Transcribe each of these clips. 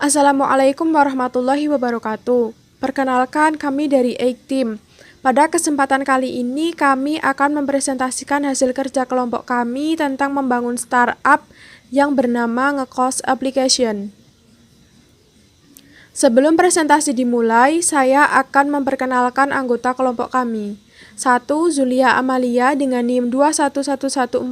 Assalamualaikum warahmatullahi wabarakatuh. Perkenalkan, kami dari Eik Team. Pada kesempatan kali ini, kami akan mempresentasikan hasil kerja kelompok kami tentang membangun startup yang bernama Ngekos Application. Sebelum presentasi dimulai, saya akan memperkenalkan anggota kelompok kami. 1. Zulia Amalia dengan NIM 2111420.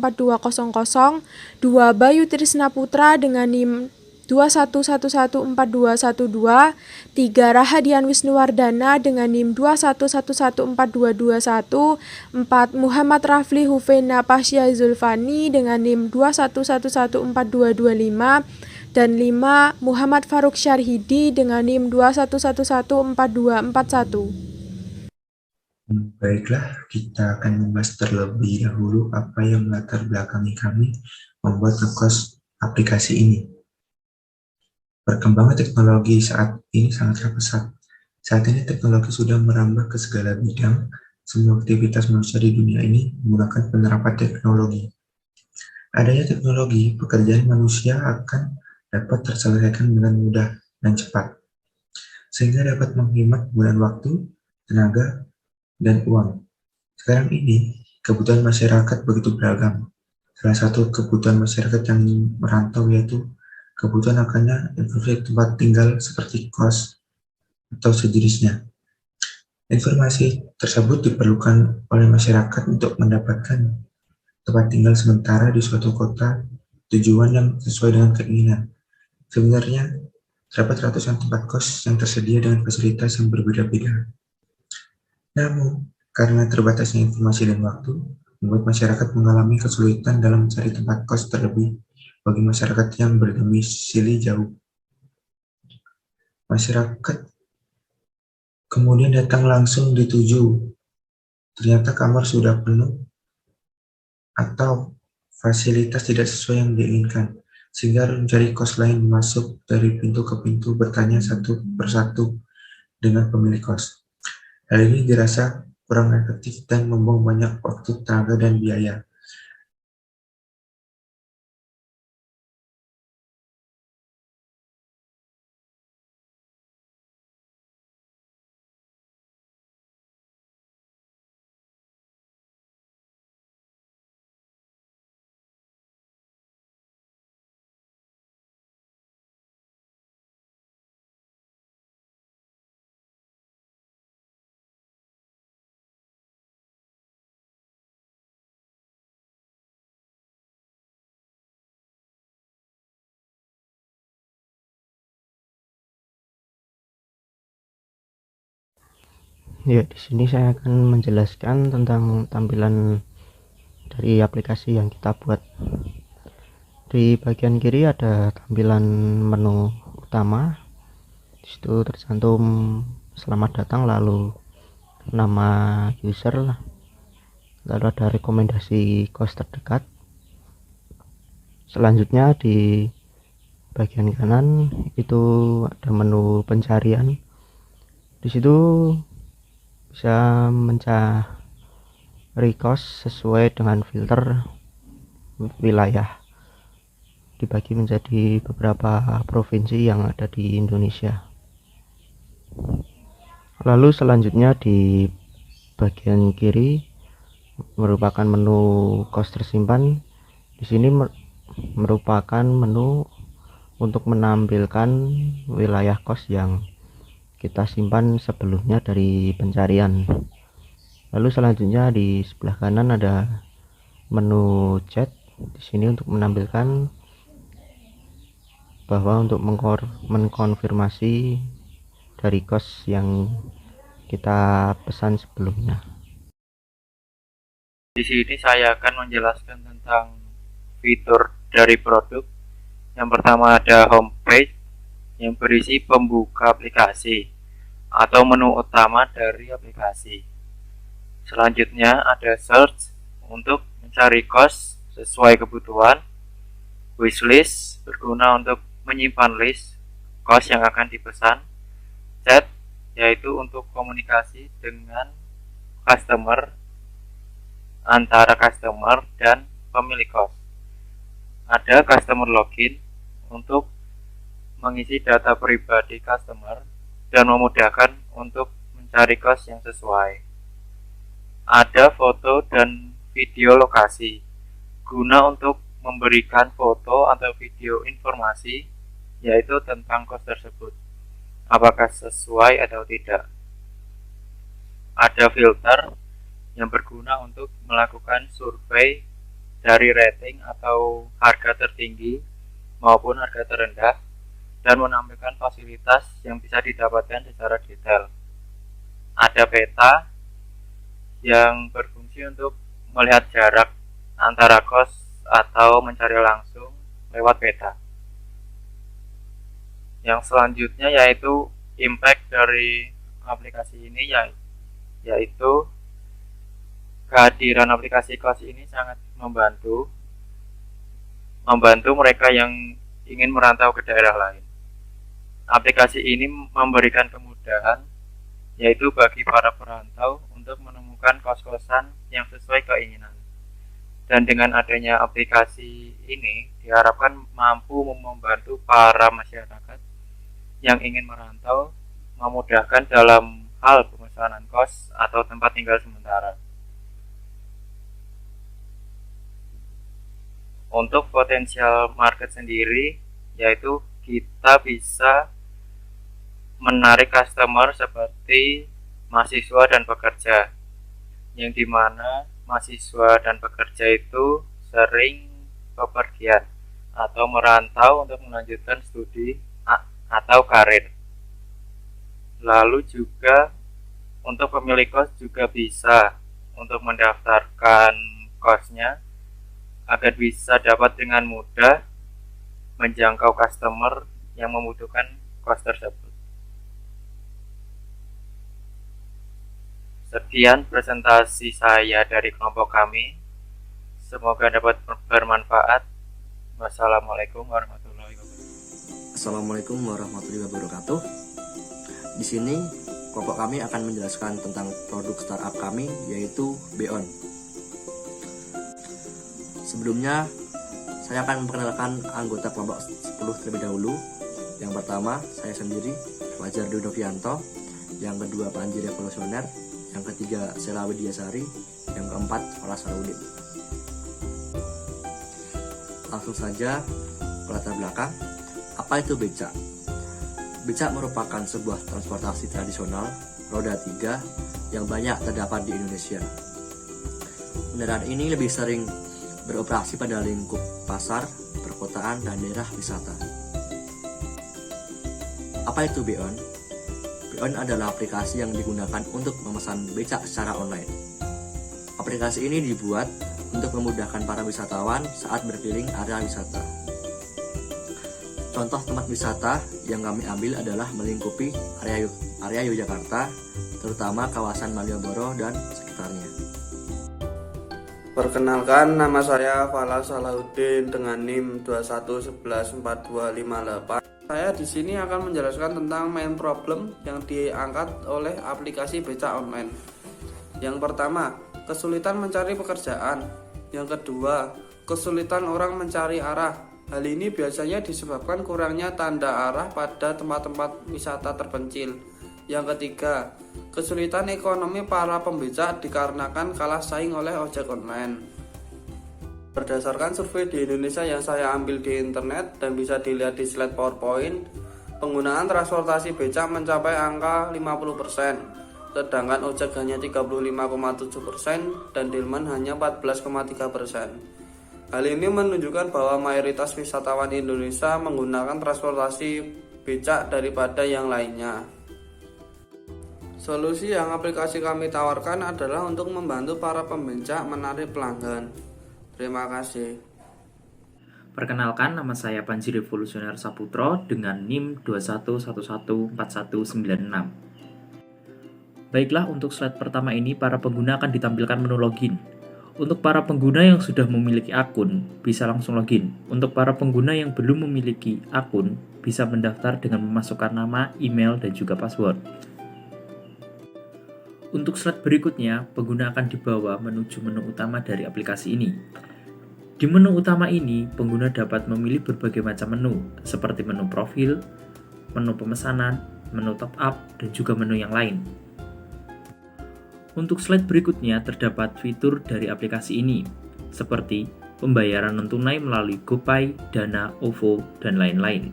2. Bayu Trisna Putra dengan NIM 211141212. 3. Rahadian Wisnuwardana dengan NIM 211142221. 4. Muhammad Rafli Hufena Pasya Zulfani dengan NIM 211142225. Dan 5. Muhammad Faruk Syarhidi dengan NIM 211142241. Baiklah, kita akan membahas terlebih dahulu apa yang melatar belakangi kami membuat Ngekos aplikasi ini. Perkembangan teknologi saat ini sangatlah pesat. Saat ini teknologi sudah merambah ke segala bidang. Semua aktivitas manusia di dunia ini menggunakan penerapan teknologi. Adanya teknologi, pekerjaan manusia akan dapat terselesaikan dengan mudah dan cepat, sehingga dapat menghemat penggunaan waktu, tenaga, dan uang. Sekarang ini, kebutuhan masyarakat begitu beragam. Salah satu kebutuhan masyarakat yang merantau yaitu kebutuhan akannya informasi tempat tinggal seperti kos atau sejenisnya. Informasi tersebut diperlukan oleh masyarakat untuk mendapatkan tempat tinggal sementara di suatu kota tujuan yang sesuai dengan keinginan. Sebenarnya, terdapat ratusan tempat kos yang tersedia dengan fasilitas yang berbeda-beda. Namun, karena terbatasnya informasi dan waktu, membuat masyarakat mengalami kesulitan dalam mencari tempat kos terlebih bagi masyarakat yang berdomisili jauh. Masyarakat kemudian datang langsung dituju, ternyata kamar sudah penuh atau fasilitas tidak sesuai yang diinginkan, sehingga harus mencari kos lain masuk dari pintu ke pintu bertanya satu persatu dengan pemilik kos. Hal ini dirasa kurang efektif dan membuang banyak waktu, tenaga, dan biaya. Ya, di sini saya akan menjelaskan tentang tampilan dari aplikasi yang kita buat. Di bagian kiri ada tampilan menu utama. Di situ tercantum selamat datang, lalu nama user, lalu ada rekomendasi kos terdekat. Selanjutnya di bagian kanan itu ada menu pencarian. Di situ bisa mencari kos sesuai dengan filter wilayah, dibagi menjadi beberapa provinsi yang ada di Indonesia. Lalu selanjutnya di bagian kiri merupakan menu kos tersimpan. Di sini merupakan menu untuk menampilkan wilayah kos yang kita simpan sebelumnya dari pencarian. Lalu selanjutnya di sebelah kanan ada menu chat. Di sini untuk menampilkan bahwa untuk mengkonfirmasi dari kos yang kita pesan sebelumnya. Di sini saya akan menjelaskan tentang fitur dari produk. Yang pertama ada homepage yang berisi pembuka aplikasi atau menu utama dari aplikasi. Selanjutnya ada search untuk mencari kos sesuai kebutuhan. Wishlist berguna untuk menyimpan list kos yang akan dipesan. Chat yaitu untuk komunikasi dengan customer, antara customer dan pemilik kos. Ada customer login untuk mengisi data pribadi customer dan memudahkan untuk mencari kos yang sesuai. Ada foto dan video lokasi, guna untuk memberikan foto atau video informasi, yaitu tentang kos tersebut, apakah sesuai atau tidak. Ada filter yang berguna untuk melakukan survei dari rating atau harga tertinggi maupun harga terendah dan menampilkan fasilitas yang bisa didapatkan secara detail. Ada peta yang berfungsi untuk melihat jarak antara kos atau mencari langsung lewat peta. Yang selanjutnya yaitu impact dari aplikasi ini, yaitu kehadiran aplikasi kos ini sangat membantu mereka yang ingin merantau ke daerah lain. Aplikasi ini memberikan kemudahan, yaitu bagi para perantau untuk menemukan kos-kosan yang sesuai keinginan. Dan dengan adanya aplikasi ini diharapkan mampu membantu para masyarakat yang ingin merantau, memudahkan dalam hal pemesanan kos atau tempat tinggal sementara. Untuk potensial market sendiri, yaitu kita bisa menarik customer seperti mahasiswa dan pekerja, yang dimana mahasiswa dan pekerja itu sering bepergian atau merantau untuk melanjutkan studi atau karir. Lalu juga untuk pemilik kos juga bisa untuk mendaftarkan kosnya agar bisa dapat dengan mudah menjangkau customer yang membutuhkan kos tersebut. Sekian presentasi saya dari kelompok kami. Semoga dapat bermanfaat. Wassalamualaikum warahmatullahi wabarakatuh. Assalamualaikum warahmatullahi wabarakatuh. Di sini kelompok kami akan menjelaskan tentang produk startup kami, yaitu Beon. Sebelumnya, saya akan memperkenalkan anggota kelompok 10 terlebih dahulu. Yang pertama, saya sendiri, Fajar Dwi Novianto. Yang kedua, Panji Revolusioner. Yang ketiga, Sela Widyasari. Yang keempat, Fala Sarudin. Langsung saja ke latar belakang. Apa itu becak? Becak merupakan sebuah transportasi tradisional roda 3 yang banyak terdapat di Indonesia. Kendaraan ini lebih sering beroperasi pada lingkup pasar, perkotaan, dan daerah wisata. Apa itu Beon? Beon adalah aplikasi yang digunakan untuk memesan becak secara online. Aplikasi ini dibuat untuk memudahkan para wisatawan saat berkeliling area wisata. Contoh tempat wisata yang kami ambil adalah melingkupi area Yogyakarta, terutama kawasan Malioboro dan sekitarnya. Perkenalkan, nama saya Fala Salahuddin dengan NIM 21114258. Saya di sini akan menjelaskan tentang main problem yang diangkat oleh aplikasi becak online. Yang pertama, kesulitan mencari pekerjaan. Yang kedua, kesulitan orang mencari arah. Hal ini biasanya disebabkan kurangnya tanda arah pada tempat-tempat wisata terpencil. Yang ketiga, kesulitan ekonomi para pembecak dikarenakan kalah saing oleh ojek online. Berdasarkan survei di Indonesia yang saya ambil di internet dan bisa dilihat di slide PowerPoint, penggunaan transportasi becak mencapai angka 50%, sedangkan ojek hanya 35,7% dan delman hanya 14,3%. Hal ini menunjukkan bahwa mayoritas wisatawan Indonesia menggunakan transportasi becak daripada yang lainnya. Solusi yang aplikasi kami tawarkan adalah untuk membantu para pembecak menarik pelanggan. Terima kasih. Perkenalkan, nama saya Panji Revolusioner Saputro dengan NIM 21114196. Baiklah, untuk slide pertama ini para pengguna akan ditampilkan menu login. Untuk para pengguna yang sudah memiliki akun, bisa langsung login. Untuk para pengguna yang belum memiliki akun, bisa mendaftar dengan memasukkan nama, email, dan juga password. Untuk slide berikutnya, pengguna akan dibawa menuju menu utama dari aplikasi ini. Di menu utama ini, pengguna dapat memilih berbagai macam menu, seperti menu profil, menu pemesanan, menu top up, dan juga menu yang lain. Untuk slide berikutnya terdapat fitur dari aplikasi ini, seperti pembayaran non-tunai melalui GoPay, Dana, OVO, dan lain-lain.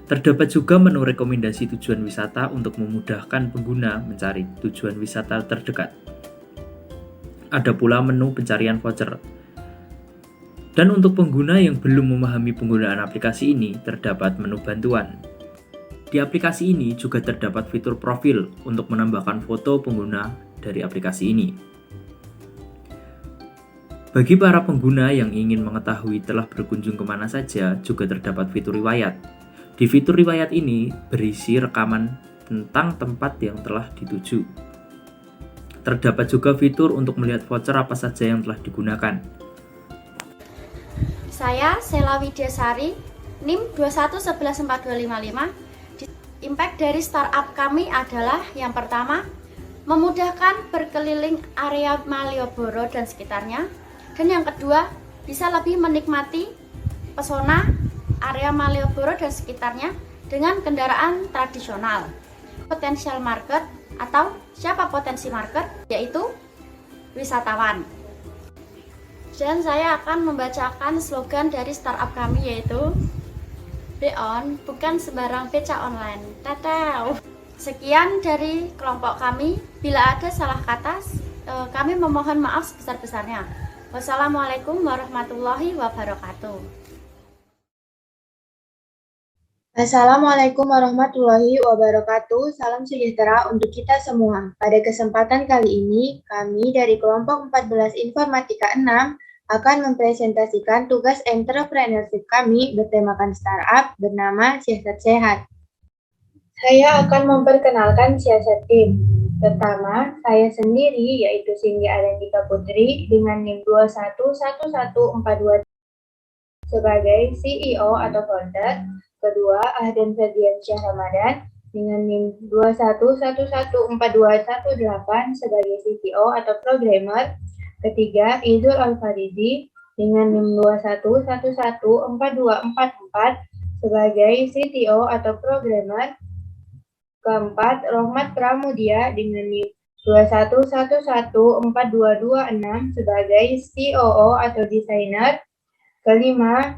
Terdapat juga menu rekomendasi tujuan wisata untuk memudahkan pengguna mencari tujuan wisata terdekat. Ada pula menu pencarian voucher. Dan untuk pengguna yang belum memahami penggunaan aplikasi ini, terdapat menu bantuan. Di aplikasi ini juga terdapat fitur profil untuk menambahkan foto pengguna dari aplikasi ini. Bagi para pengguna yang ingin mengetahui telah berkunjung kemana saja, juga terdapat fitur riwayat. Di fitur riwayat ini berisi rekaman tentang tempat yang telah dituju. Terdapat juga fitur untuk melihat voucher apa saja yang telah digunakan. Saya Sela Widyasari, NIM 2111455. Impact dari startup kami adalah yang pertama, memudahkan berkeliling area Malioboro dan sekitarnya. Dan yang kedua, bisa lebih menikmati pesona area Malioboro dan sekitarnya dengan kendaraan tradisional. Potential market atau siapa potensi market, yaitu wisatawan. Dan saya akan membacakan slogan dari startup kami, yaitu Beon bukan sembarang beca online. Tatau. Sekian dari kelompok kami. Bila ada salah kata, kami memohon maaf sebesar-besarnya. Wassalamualaikum warahmatullahi wabarakatuh. Assalamualaikum warahmatullahi wabarakatuh. Salam sejahtera untuk kita semua. Pada kesempatan kali ini, kami dari kelompok 14 Informatika 6 akan mempresentasikan tugas entrepreneurship kami bertemakan startup bernama Siasat Sehat. Saya akan memperkenalkan siasat tim. Pertama, saya sendiri yaitu Cindy Adantika Putri dengan NIM 211142 sebagai CEO atau founder. Kedua, Ahdan Ferdian Syah Ramadan dengan NIM 21114218 sebagai CTO atau programmer. Ketiga, Izul Al-Faridi dengan NIM 21114244 sebagai CTO atau programmer. Keempat, Rohmat Pramudia dengan NIM 21114226 sebagai COO atau desainer. Kelima,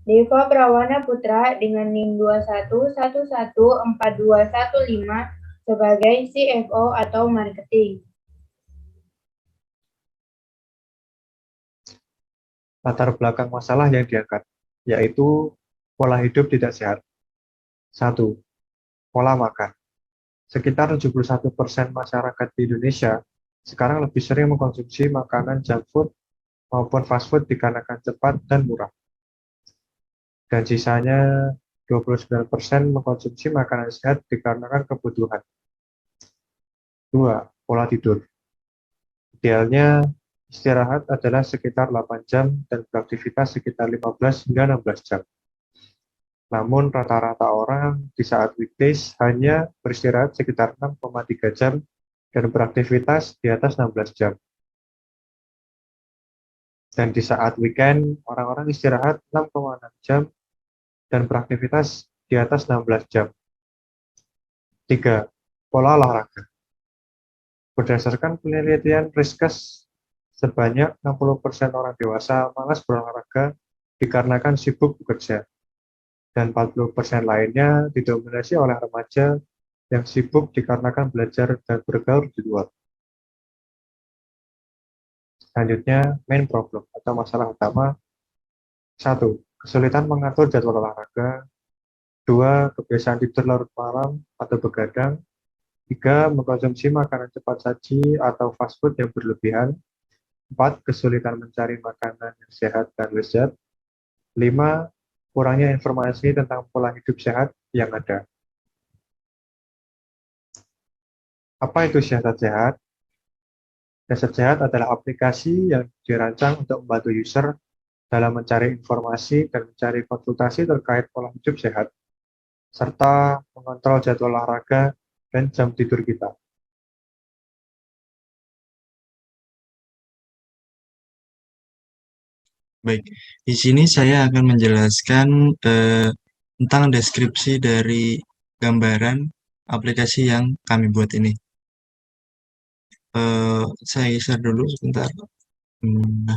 Deva Prawana Putra dengan NIM 21114215 sebagai CFO atau marketing. Latar belakang masalah yang diangkat, yaitu pola hidup tidak sehat. 1. Pola makan. Sekitar 71% masyarakat di Indonesia sekarang lebih sering mengkonsumsi makanan junk food maupun fast food dikarenakan cepat dan murah. Dan sisanya 29% mengkonsumsi makanan sehat dikarenakan kebutuhan. 2. Pola tidur. Idealnya, istirahat adalah sekitar 8 jam dan beraktivitas sekitar 15 hingga 16 jam. Namun rata-rata orang di saat weekdays hanya beristirahat sekitar 6,3 jam dan beraktivitas di atas 16 jam. Dan di saat weekend, orang-orang istirahat 6,6 jam dan beraktivitas di atas 16 jam. 3. Pola olahraga. Berdasarkan penelitian Riskes, sebanyak 60% orang dewasa malas berolahraga dikarenakan sibuk bekerja, dan 40% lainnya didominasi oleh remaja yang sibuk dikarenakan belajar dan bergaul di luar. Selanjutnya, main problem atau masalah utama. 1. Kesulitan mengatur jadwal olahraga. 2. Kebiasaan tidur larut malam atau begadang. 3. Mengkonsumsi makanan cepat saji atau fast food yang berlebihan. 4. Kesulitan mencari makanan yang sehat dan lezat. 5. Kurangnya informasi tentang pola hidup sehat yang ada. Apa itu Siasat Sehat? Siasat Sehat adalah aplikasi yang dirancang untuk membantu user dalam mencari informasi dan mencari konsultasi terkait pola hidup sehat, serta mengontrol jadwal olahraga dan jam tidur kita. Baik, di sini saya akan menjelaskan tentang deskripsi dari gambaran aplikasi yang kami buat ini. Saya share dulu sebentar. Nah,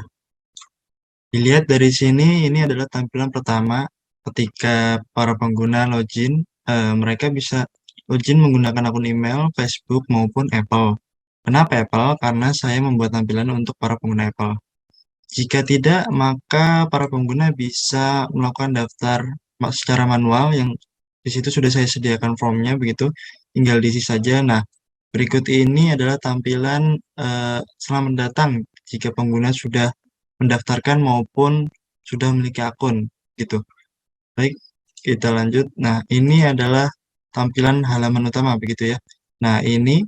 dilihat dari sini, ini adalah tampilan pertama ketika para pengguna login. Mereka bisa login menggunakan akun email, Facebook, maupun Apple. Kenapa Apple? Karena saya membuat tampilan untuk para pengguna Apple. Jika tidak, maka para pengguna bisa melakukan daftar secara manual yang di situ sudah saya sediakan formnya begitu, tinggal diisi saja. Nah, berikut ini adalah tampilan selamat datang jika pengguna sudah mendaftarkan maupun sudah memiliki akun gitu. Baik, kita lanjut. Nah, ini adalah tampilan halaman utama begitu ya. Nah, ini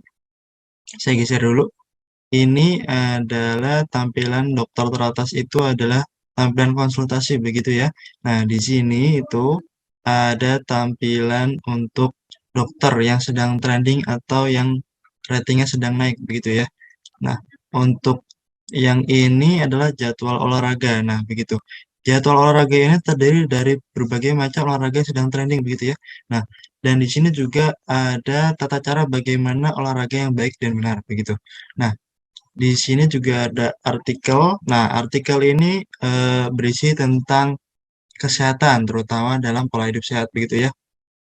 saya geser dulu. Ini adalah tampilan dokter teratas itu adalah tampilan konsultasi begitu ya. Nah, di sini itu ada tampilan untuk dokter yang sedang trending atau yang ratingnya sedang naik begitu ya. Nah, untuk yang ini adalah jadwal olahraga. Nah, begitu. Jadwal olahraga ini terdiri dari berbagai macam olahraga yang sedang trending begitu ya. Nah, dan di sini juga ada tata cara bagaimana olahraga yang baik dan benar begitu. Nah, di sini juga ada artikel. Nah, artikel ini berisi tentang kesehatan, terutama dalam pola hidup sehat begitu ya.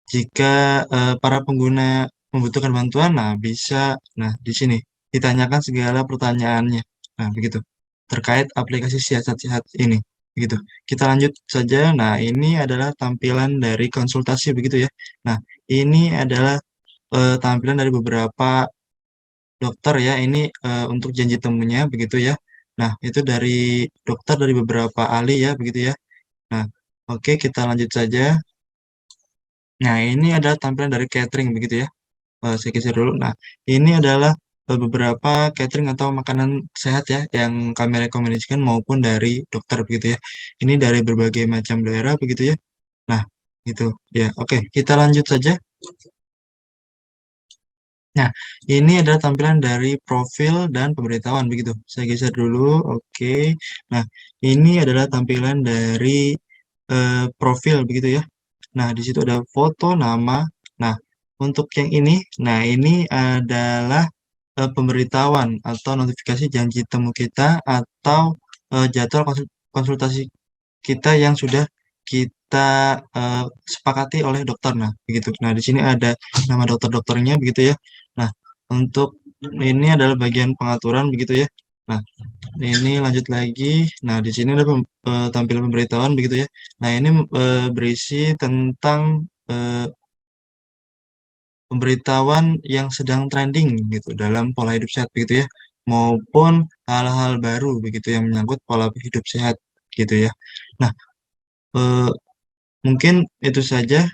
Jika para pengguna membutuhkan bantuan, nah bisa, nah di sini ditanyakan segala pertanyaannya. Nah, begitu. Terkait aplikasi siasat sehat ini, begitu. Kita lanjut saja. Nah, ini adalah tampilan dari konsultasi begitu ya. Nah, ini adalah tampilan dari beberapa dokter ya, ini untuk janji temunya begitu ya. Nah, itu dari dokter dari beberapa ahli ya begitu ya. Nah, oke kita lanjut saja. Nah, ini adalah tampilan dari catering begitu ya. Saya geser dulu. Nah, ini adalah beberapa catering atau makanan sehat ya yang kami rekomendasikan maupun dari dokter begitu ya. Ini dari berbagai macam daerah begitu ya. Nah, gitu ya. Oke, kita lanjut saja. Nah, ini adalah tampilan dari profil dan pemberitahuan begitu. Saya geser dulu. Oke. Nah, ini adalah tampilan dari profil begitu ya. Nah, di situ ada foto, nama. Nah, untuk yang ini, nah ini adalah pemberitahuan atau notifikasi janji temu kita atau jadwal konsultasi kita yang sudah kita sepakati oleh dokter. Nah, begitu. Nah, di sini ada nama dokter-dokternya begitu ya. Nah, untuk ini adalah bagian pengaturan begitu ya. Nah, ini lanjut lagi. Nah, di sini ada tampilan pemberitahuan begitu ya. Nah, ini berisi tentang pemberitahuan yang sedang trending gitu dalam pola hidup sehat begitu ya, maupun hal-hal baru begitu yang menyangkut pola hidup sehat gitu ya. Nah, eh, mungkin itu saja.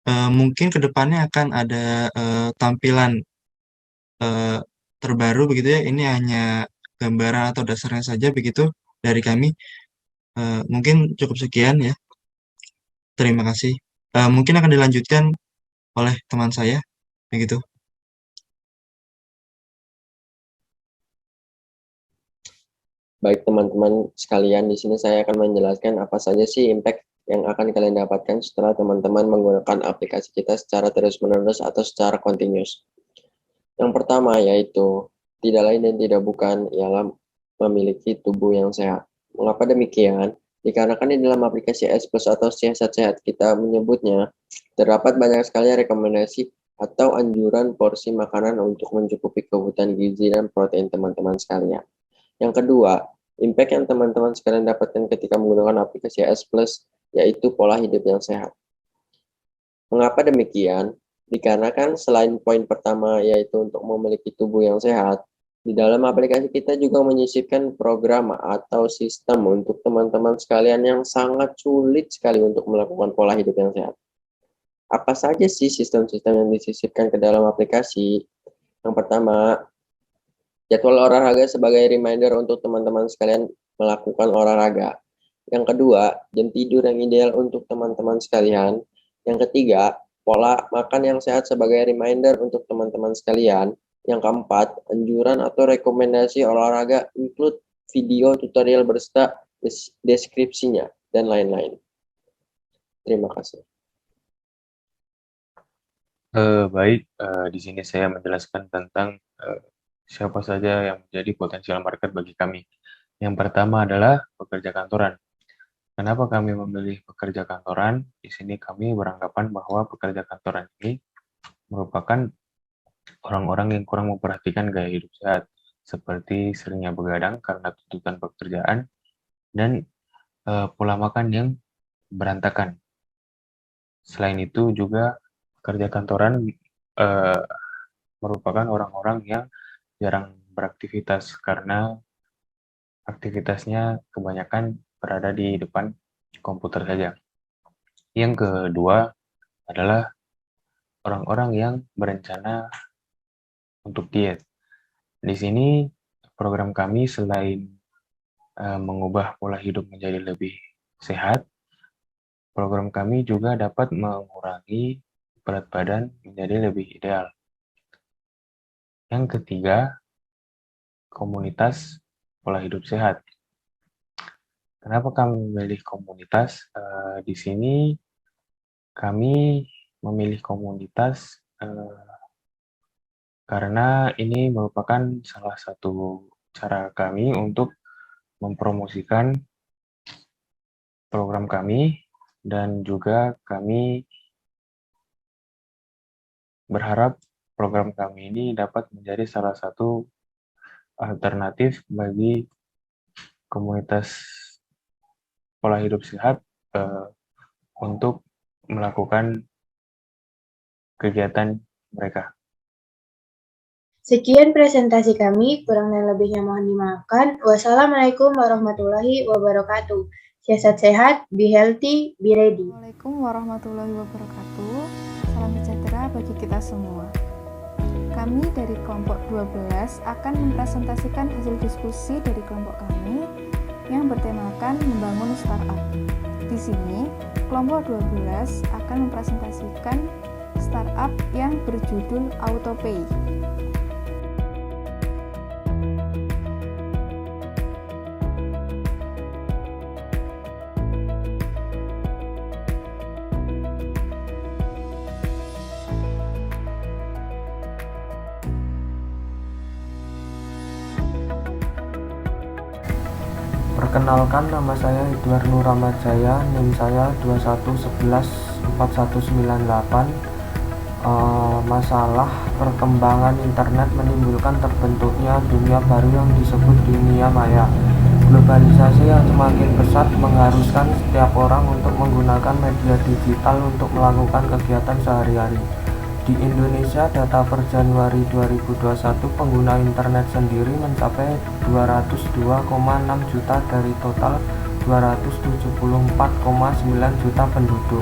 Mungkin kedepannya akan ada tampilan eh, terbaru begitu ya. Ini hanya gambaran atau dasarnya saja begitu dari kami. Mungkin cukup sekian ya. Terima kasih. Mungkin akan dilanjutkan oleh teman saya begitu. Baik teman-teman sekalian, di sini saya akan menjelaskan apa saja sih impact yang akan kalian dapatkan setelah teman-teman menggunakan aplikasi kita secara terus-menerus atau secara continuous. Yang pertama yaitu tidak lain dan tidak bukan ialah memiliki tubuh yang sehat. Mengapa demikian? Dikarenakan di dalam aplikasi S Plus atau siasat sehat kita menyebutnya terdapat banyak sekali rekomendasi atau anjuran porsi makanan untuk mencukupi kebutuhan gizi dan protein teman-teman sekalian. Yang kedua, impact yang teman-teman sekalian dapatkan ketika menggunakan aplikasi S Plus yaitu pola hidup yang sehat. Mengapa demikian? Dikarenakan selain poin pertama yaitu untuk memiliki tubuh yang sehat, di dalam aplikasi kita juga menyisipkan program atau sistem untuk teman-teman sekalian yang sangat sulit sekali untuk melakukan pola hidup yang sehat. Apa saja sih sistem-sistem yang disisipkan ke dalam aplikasi? Yang pertama, jadwal olahraga sebagai reminder untuk teman-teman sekalian melakukan olahraga. Yang kedua, jam tidur yang ideal untuk teman-teman sekalian. Yang ketiga, pola makan yang sehat sebagai reminder untuk teman-teman sekalian. Yang keempat, anjuran atau rekomendasi olahraga include video tutorial berserta deskripsinya, dan lain-lain. Terima kasih. Baik, di sini saya menjelaskan tentang siapa saja yang menjadi potensial market bagi kami. Yang pertama adalah pekerja kantoran. Kenapa kami memilih pekerja kantoran? Di sini kami beranggapan bahwa pekerja kantoran ini merupakan orang-orang yang kurang memperhatikan gaya hidup sehat, seperti seringnya begadang karena tuntutan pekerjaan dan pola makan yang berantakan. Selain itu juga pekerja kantoran merupakan orang-orang yang jarang beraktivitas karena aktivitasnya kebanyakan berada di depan komputer saja. Yang kedua adalah orang-orang yang berencana untuk diet. Di sini program kami selain mengubah pola hidup menjadi lebih sehat, program kami juga dapat mengurangi berat badan menjadi lebih ideal. Yang ketiga, komunitas pola hidup sehat. Kenapa kami memilih komunitas? Di sini kami memilih komunitas karena ini merupakan salah satu cara kami untuk mempromosikan program kami, dan juga kami berharap program kami ini dapat menjadi salah satu alternatif bagi komunitas pola hidup sehat untuk melakukan kegiatan mereka. Sekian presentasi kami, kurang dan lebihnya mohon dimaafkan. Wassalamualaikum warahmatullahi wabarakatuh. Siasat sehat, be healthy, be ready. Assalamualaikum warahmatullahi wabarakatuh. Salam sejahtera bagi kita semua. Kami dari kelompok 12 akan mempresentasikan hasil diskusi dari kelompok kami yang bertemakan membangun startup. Di sini, kelompok 12 akan mempresentasikan startup yang berjudul AutoPay. Perkenalkan, nama saya Edward Nur Ramadjaya, NIM saya 21114198. Masalah perkembangan internet menimbulkan terbentuknya dunia baru yang disebut dunia maya. Globalisasi yang semakin pesat mengharuskan setiap orang untuk menggunakan media digital untuk melakukan kegiatan sehari-hari. Di Indonesia, data per Januari 2021 pengguna internet sendiri mencapai 202,6 juta dari total 274,9 juta penduduk.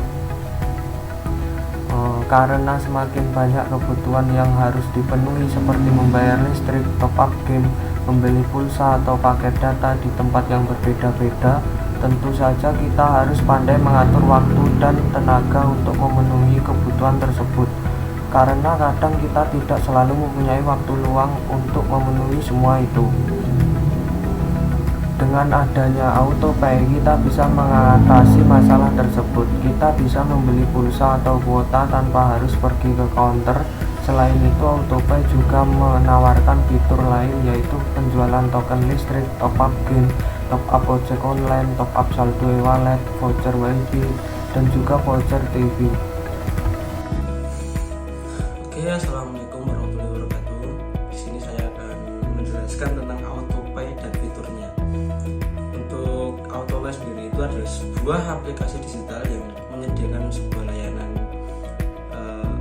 Karena semakin banyak kebutuhan yang harus dipenuhi seperti membayar listrik, top up game, membeli pulsa atau paket data di tempat yang berbeda-beda, tentu saja kita harus pandai mengatur waktu dan tenaga untuk memenuhi kebutuhan tersebut. Karena kadang kita tidak selalu mempunyai waktu luang untuk memenuhi semua itu. Dengan adanya AutoPay, kita bisa mengatasi masalah tersebut. Kita bisa membeli pulsa atau kuota tanpa harus pergi ke counter. Selain itu, AutoPay juga menawarkan fitur lain, yaitu penjualan token listrik, top up game, top up ojek online, top up saldo e-wallet, voucher WiFi, dan juga voucher TV. Assalamualaikum warahmatullahi wabarakatuh. Di sini saya akan menjelaskan tentang AutoPay dan fiturnya. Untuk AutoPay sendiri itu adalah sebuah aplikasi digital yang menyediakan sebuah layanan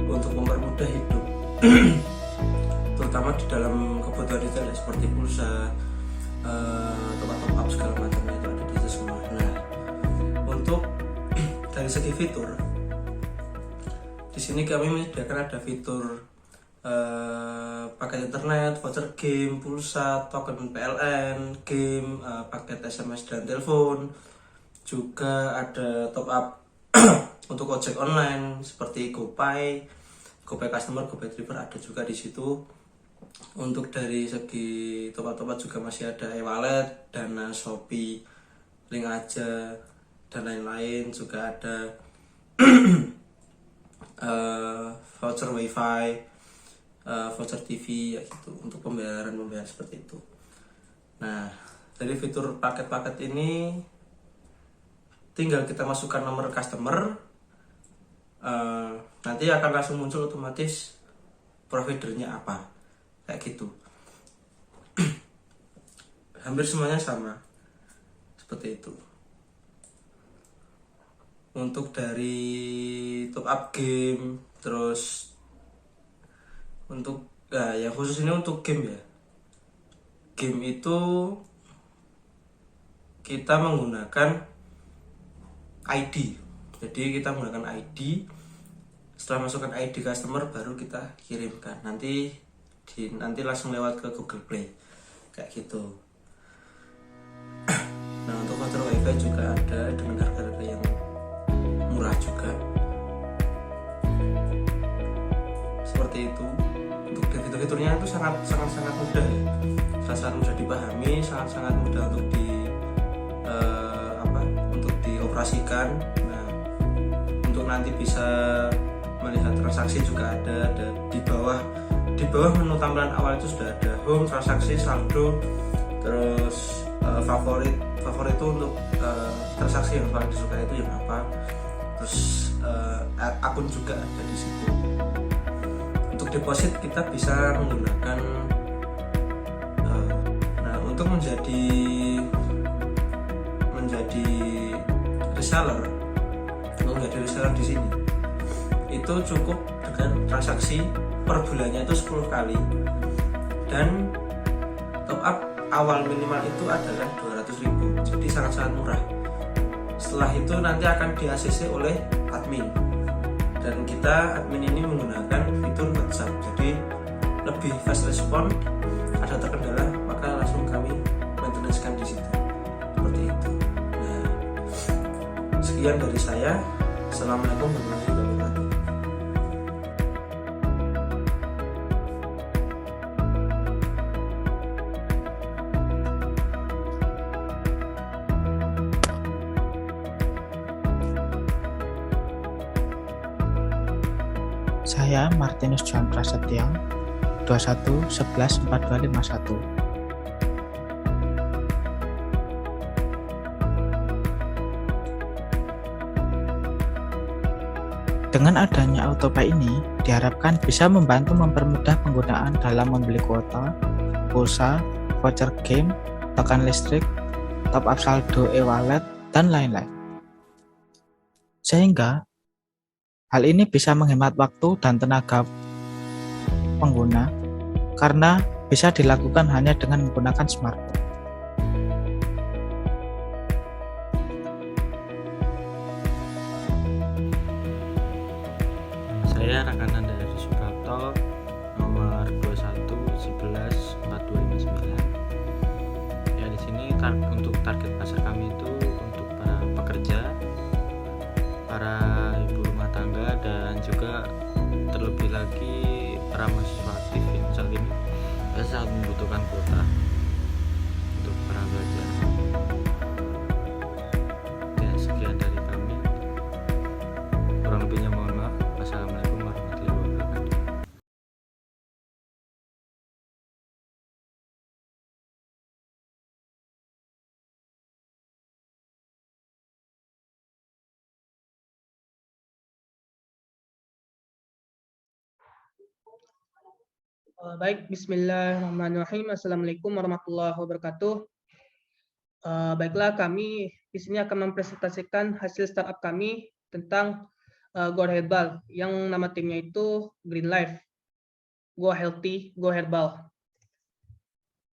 untuk mempermudah hidup, terutama di dalam kebutuhan digital seperti pulsa, top up segala macamnya itu ada di situ semua. Nah, untuk dari segi fitur, di sini kami menyediakan ada fitur paket internet, voucher game, pulsa, token PLN, game, paket SMS dan telepon. Juga ada top up untuk ojek online seperti GoPay, GoPay Customer, GoPay Driver ada juga di situ. Untuk dari segi top up juga masih ada e-wallet, Dana, Shopee, link aja dan lain-lain. Juga ada voucher wifi, voucher TV ya gitu, untuk pembayaran seperti itu. Nah, dari fitur paket-paket ini tinggal kita masukkan nomor customer, nanti akan langsung muncul otomatis providernya apa, kayak gitu. Hampir semuanya sama seperti itu. Untuk dari top up game, terus untuk yang khusus ini untuk game ya. Game itu kita menggunakan ID. Jadi kita menggunakan ID. Setelah masukkan ID customer baru kita kirimkan. Nanti langsung lewat ke Google Play. Kayak gitu. Nah, untuk voucher wifi juga ada dengan harga-harga yang murah juga. Seperti itu. Untuk fitur-fiturnya itu sangat mudah ya. Sangat mudah dipahami, sangat mudah untuk untuk dioperasikan. Nah, untuk nanti bisa melihat transaksi juga ada di bawah menu tampilan awal itu sudah ada home, transaksi, saldo, terus favorit itu untuk transaksi yang paling disukai itu yang apa, terus akun juga ada di situ. Untuk deposit kita bisa menggunakan untuk menjadi reseller di sini itu cukup dengan transaksi per bulannya itu 10 kali, dan top up awal minimal itu adalah 200.000, jadi sangat murah. Setelah itu nanti akan di-ACC oleh admin, dan kita admin ini menggunakan fitur WhatsApp, jadi lebih fast respon. Ada terkendala maka langsung kami maintenance-kan di situ, seperti itu. Nah, sekian dari saya. Assalamualaikum warahmatullahi wabarakatuh. Saya Martinus John Prasetyo, 21 11 4251. Dengan adanya autopay ini, diharapkan bisa membantu mempermudah penggunaan dalam membeli kuota, pulsa, voucher game, token listrik, top up saldo e-wallet, dan lain-lain. Sehingga hal ini bisa menghemat waktu dan tenaga pengguna karena bisa dilakukan hanya dengan menggunakan smartphone. Saya Rakanan dari Suprapto, nomor 21 11 4259. Ya, di sini untuk target pasar kami itu untuk para pekerja, para ibu rumah tangga, dan juga terlebih lagi para mahasiswa aktif yang saat ini sangat membutuhkan kuota untuk para belajar. Ya, sekian dari kami. Kurang lebihnya mohon maaf. Wassalamualaikum warahmatullahi wabarakatuh. Baik, bismillahirrahmanirrahim. Assalamualaikum warahmatullahi wabarakatuh. Baiklah, kami di sini akan mempresentasikan hasil startup kami tentang Go Herbal, yang nama timnya itu Green Life, Go Healthy, Go Herbal.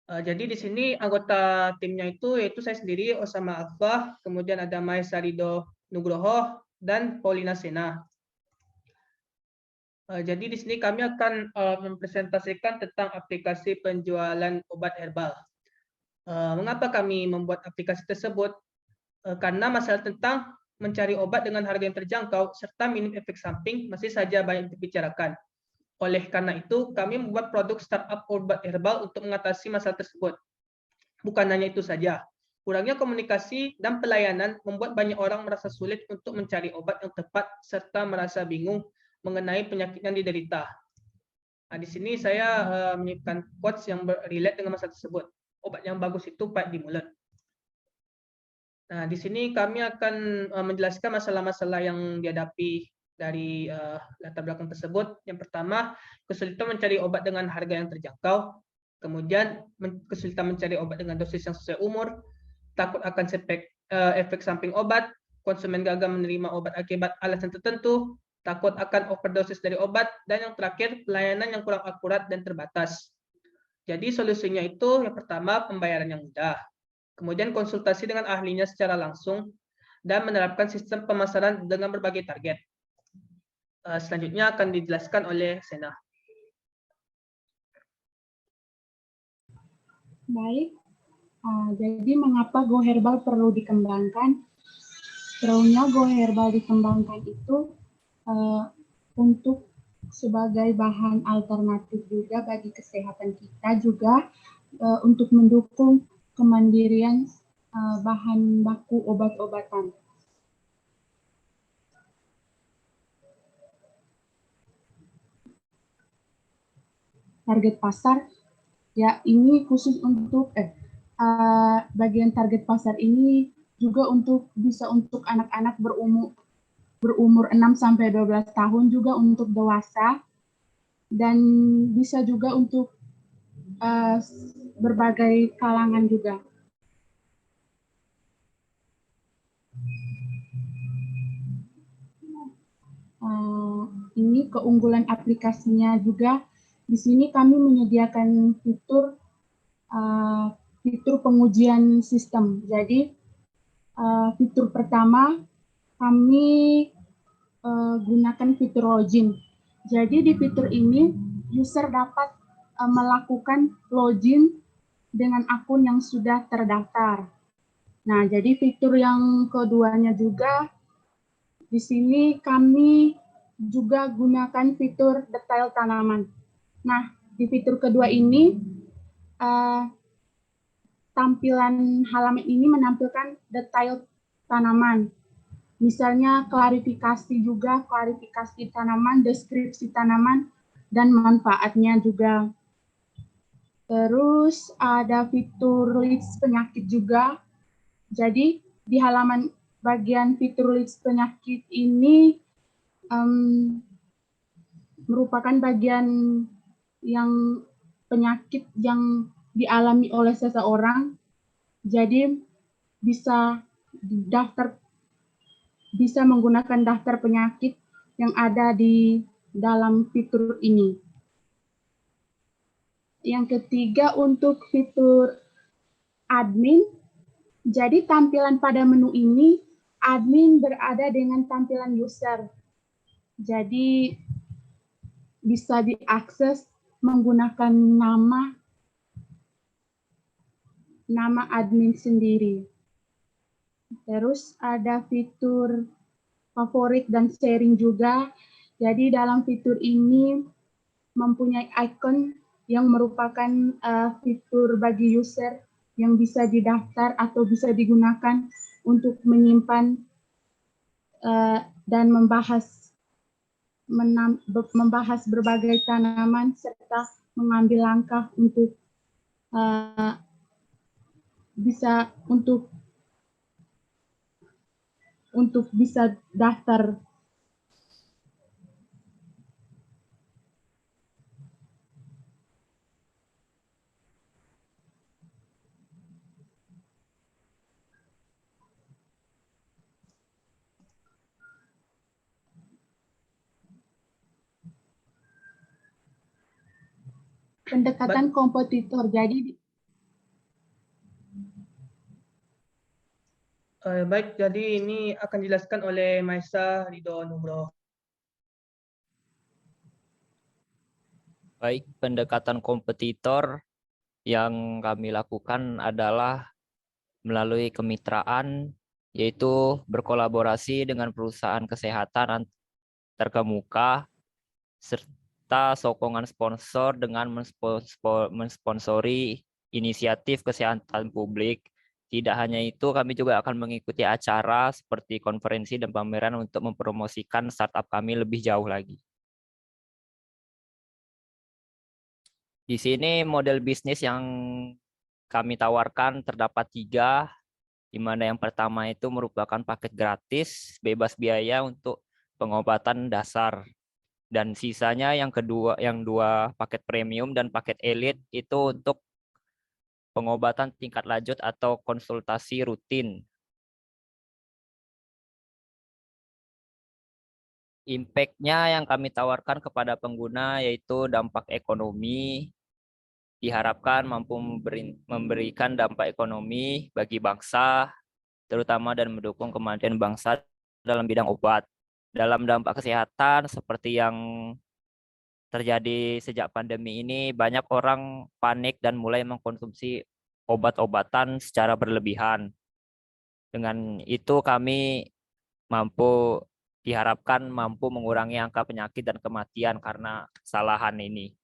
Jadi di sini anggota timnya itu yaitu saya sendiri, Osama Alfa, kemudian ada Maesa Rido Nugroho, dan Paulina Sena. Jadi di sini kami akan mempresentasikan tentang aplikasi penjualan obat herbal. Mengapa kami membuat aplikasi tersebut? Karena masalah tentang mencari obat dengan harga yang terjangkau serta minim efek samping masih saja banyak dibicarakan. Oleh karena itu, kami membuat produk startup obat herbal untuk mengatasi masalah tersebut. Bukan hanya itu saja, Kurangnya komunikasi dan pelayanan membuat banyak orang merasa sulit untuk mencari obat yang tepat serta merasa bingung mengenai penyakit yang diderita. Nah, di sini saya menyebutkan quotes yang relate dengan masalah tersebut. Obat yang bagus itu pahit di mulut. Nah, di sini kami akan menjelaskan masalah-masalah yang dihadapi dari latar belakang tersebut. Yang pertama, kesulitan mencari obat dengan harga yang terjangkau. Kemudian, kesulitan mencari obat dengan dosis yang sesuai umur. Takut akan efek samping obat, konsumen gagal menerima obat akibat alasan tertentu, takut akan overdosis dari obat, dan yang terakhir, pelayanan yang kurang akurat dan terbatas. Jadi solusinya itu yang pertama, pembayaran yang mudah. Kemudian konsultasi dengan ahlinya secara langsung, dan menerapkan sistem pemasaran dengan berbagai target. Selanjutnya akan dijelaskan oleh Sena. Baik, jadi mengapa Go Herbal perlu dikembangkan? Perlunya Go Herbal dikembangkan itu untuk sebagai bahan alternatif juga bagi kesehatan kita, juga untuk mendukung kemandirian bahan baku obat-obatan. Target pasar, ya ini khusus untuk bagian target pasar ini juga bisa untuk anak-anak berumur 6-12 tahun, juga untuk dewasa, dan bisa juga untuk berbagai kalangan juga. Ini keunggulan aplikasinya juga. Di sini kami menyediakan fitur pengujian sistem. Jadi fitur pertama kami gunakan fitur login. Jadi di fitur ini user dapat melakukan login dengan akun yang sudah terdaftar. Nah, jadi fitur yang keduanya juga di sini kami juga gunakan fitur detail tanaman. Nah, di fitur kedua ini tampilan halaman ini menampilkan detail tanaman. Misalnya klarifikasi tanaman, deskripsi tanaman, dan manfaatnya juga. Terus ada fitur list penyakit juga. Jadi di halaman bagian fitur list penyakit ini merupakan bagian yang penyakit yang dialami oleh seseorang. Jadi bisa menggunakan daftar penyakit yang ada di dalam fitur ini. Yang ketiga untuk fitur admin. Jadi tampilan pada menu ini admin berada dengan tampilan user. Jadi bisa diakses menggunakan nama admin sendiri. Terus ada fitur favorit dan sharing juga. Jadi dalam fitur ini mempunyai icon yang merupakan fitur bagi user yang bisa didaftar atau bisa digunakan untuk menyimpan dan membahas berbagai tanaman serta mengambil langkah untuk bisa daftar. Pendekatan kompetitor. Jadi baik, jadi ini akan dijelaskan oleh Maisa Ridho Nugroho. Baik, pendekatan kompetitor yang kami lakukan adalah melalui kemitraan, yaitu berkolaborasi dengan perusahaan kesehatan terkemuka, serta sokongan sponsor dengan mensponsori inisiatif kesehatan publik Tidak hanya itu, kami juga akan mengikuti acara seperti konferensi dan pameran untuk mempromosikan startup kami lebih jauh lagi. Di sini model bisnis yang kami tawarkan terdapat 3, di mana yang pertama itu merupakan paket gratis, bebas biaya untuk pengobatan dasar. Dan sisanya yang 2 paket premium dan paket elite itu untuk pengobatan tingkat lanjut atau konsultasi rutin. Impact-nya yang kami tawarkan kepada pengguna yaitu dampak ekonomi, diharapkan mampu memberikan dampak ekonomi bagi bangsa, terutama dan mendukung kemajuan bangsa dalam bidang obat. Dalam dampak kesehatan seperti yang terjadi sejak pandemi ini, banyak orang panik dan mulai mengkonsumsi obat-obatan secara berlebihan. Dengan itu kami diharapkan mampu mengurangi angka penyakit dan kematian karena kesalahan ini.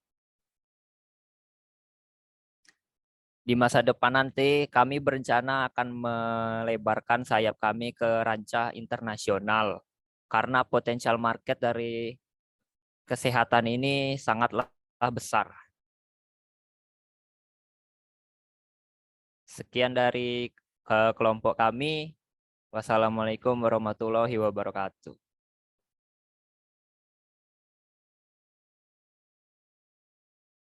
Di masa depan nanti kami berencana akan melebarkan sayap kami ke rancah internasional karena potensial market dari kesehatan ini sangatlah besar. Sekian dari kelompok kami. Wassalamualaikum warahmatullahi wabarakatuh.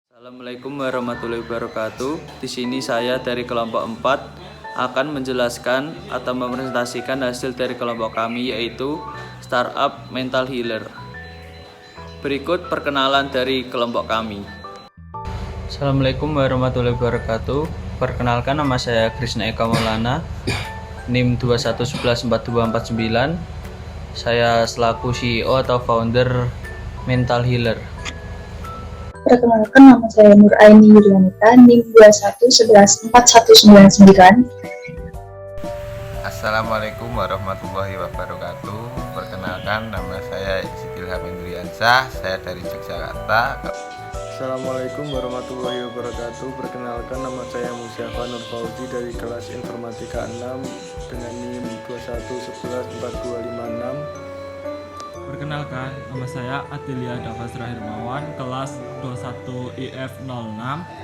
Assalamualaikum warahmatullahi wabarakatuh. Di sini saya dari kelompok 4 akan menjelaskan atau mempresentasikan hasil dari kelompok kami, yaitu Startup Mental Healer. Berikut perkenalan dari kelompok kami. Assalamualaikum warahmatullahi wabarakatuh. Perkenalkan, nama saya Krisna Eka Maulana, NIM 21114249. Saya selaku CEO atau founder Mental Healer. Perkenalkan, nama saya Nur Aini Yuryanita, NIM 21114199. Assalamualaikum warahmatullahi wabarakatuh. Perkenalkan, nama saya Sidilham Indriansyah, saya dari Yogyakarta. Assalamualaikum warahmatullahi wabarakatuh. Perkenalkan, nama saya Musyafa Nur Fauzi dari kelas Informatika 6 dengan NIM 21114256. Perkenalkan, nama saya Atilia Davasra Hermawan, kelas 21 IF06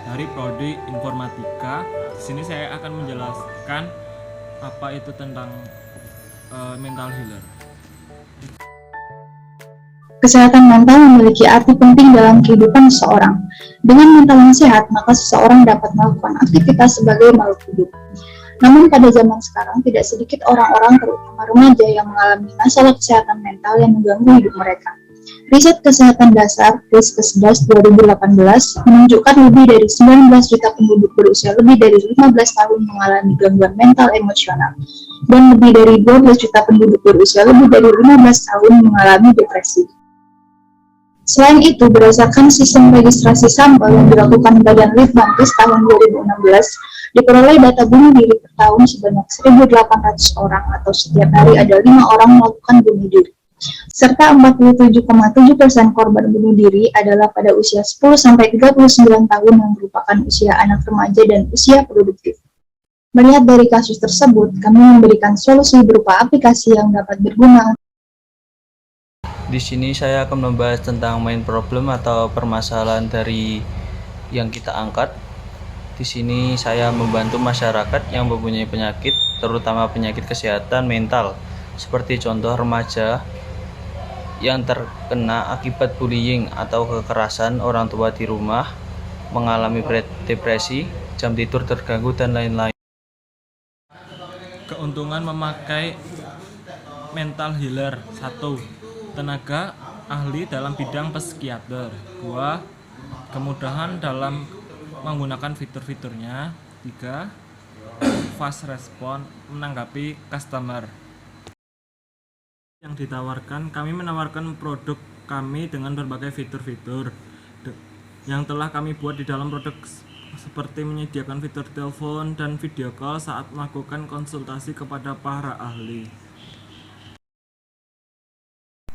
dari Prodi Informatika. Di sini saya akan menjelaskan apa itu tentang mental healer. Kesehatan mental memiliki arti penting dalam kehidupan seseorang. Dengan mental yang sehat, maka seseorang dapat melakukan aktivitas sebagai makhluk hidup. Namun pada zaman sekarang, tidak sedikit orang-orang, terutama remaja, yang mengalami masalah kesehatan mental yang mengganggu hidup mereka. Riset Kesehatan Dasar Riskes 2018 menunjukkan lebih dari 19 juta penduduk berusia lebih dari 15 tahun mengalami gangguan mental emosional, dan lebih dari 12 juta penduduk berusia lebih dari 15 tahun mengalami depresi. Selain itu, berdasarkan sistem registrasi sampel yang dilakukan Badan Litbangkes tahun 2016, diperoleh data bunuh diri per tahun sebanyak 1.800 orang, atau setiap hari ada 5 orang melakukan bunuh diri. Serta 47,7% korban bunuh diri adalah pada usia 10-39 tahun yang merupakan usia anak remaja dan usia produktif. Melihat dari kasus tersebut, kami memberikan solusi berupa aplikasi yang dapat berguna. Di sini saya akan membahas tentang main problem atau permasalahan dari yang kita angkat. Di sini saya membantu masyarakat yang mempunyai penyakit, terutama penyakit kesehatan mental, seperti contoh remaja yang terkena akibat bullying atau kekerasan orang tua di rumah, mengalami depresi, jam tidur terganggu, dan lain-lain. Keuntungan memakai mental healer: 1. Tenaga ahli dalam bidang psikiater. 2. Kemudahan dalam menggunakan fitur-fiturnya. 3. Fast respon menanggapi customer. Yang ditawarkan, kami menawarkan produk kami dengan berbagai fitur-fitur yang telah kami buat di dalam produk, seperti menyediakan fitur telepon dan video call saat melakukan konsultasi kepada para ahli.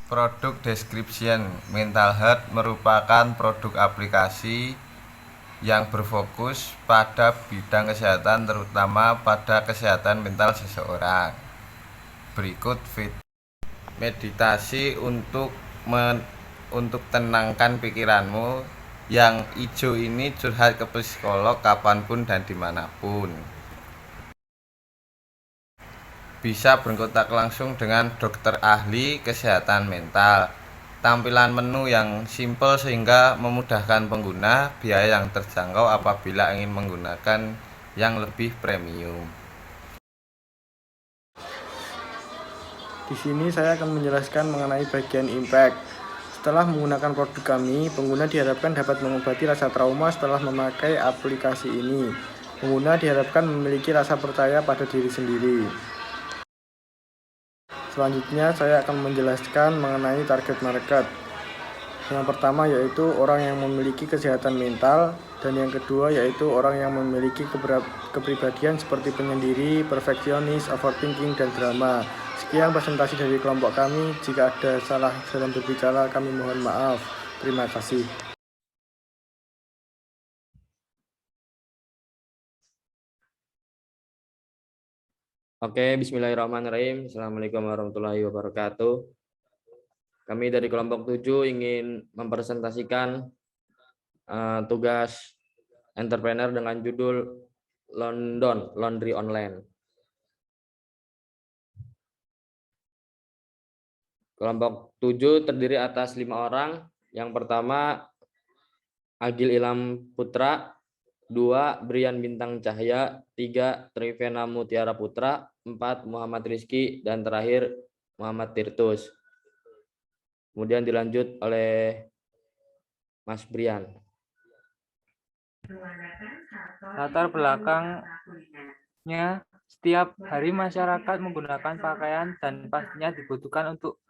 Produk description: Mental Health merupakan produk aplikasi yang berfokus pada bidang kesehatan, terutama pada kesehatan mental seseorang. Berikut meditasi untuk tenangkan pikiranmu. Yang hijau ini curhat ke psikolog kapanpun dan dimanapun. Bisa berkontak langsung dengan dokter ahli kesehatan mental. Tampilan menu yang simpel sehingga memudahkan pengguna, biaya yang terjangkau apabila ingin menggunakan yang lebih premium. Di sini saya akan menjelaskan mengenai bagian impact. Setelah menggunakan produk kami, pengguna diharapkan dapat mengobati rasa trauma setelah memakai aplikasi ini. Pengguna diharapkan memiliki rasa percaya pada diri sendiri. Selanjutnya, saya akan menjelaskan mengenai target market. Yang pertama yaitu orang yang memiliki kesehatan mental, dan yang kedua yaitu orang yang memiliki kepribadian seperti penyendiri, perfeksionis, overthinking, dan drama. Sekian presentasi dari kelompok kami. Jika ada salah dalam berbicara, kami mohon maaf. Terima kasih. Oke, bismillahirrahmanirrahim. Assalamualaikum warahmatullahi wabarakatuh. Kami dari kelompok 7 ingin mempresentasikan tugas entrepreneur dengan judul London Laundry Online. Kelompok 7 terdiri atas 5 orang. Yang pertama, Agil Ilham Putra. 2, Brian Bintang Cahya. 3, Trivena Mutiara Putra. 4, Muhammad Rizky. Dan terakhir, Muhammad Tirtus. Kemudian dilanjut oleh Mas Brian. Latar belakangnya, setiap hari masyarakat menggunakan pakaian dan pastinya dibutuhkan untuk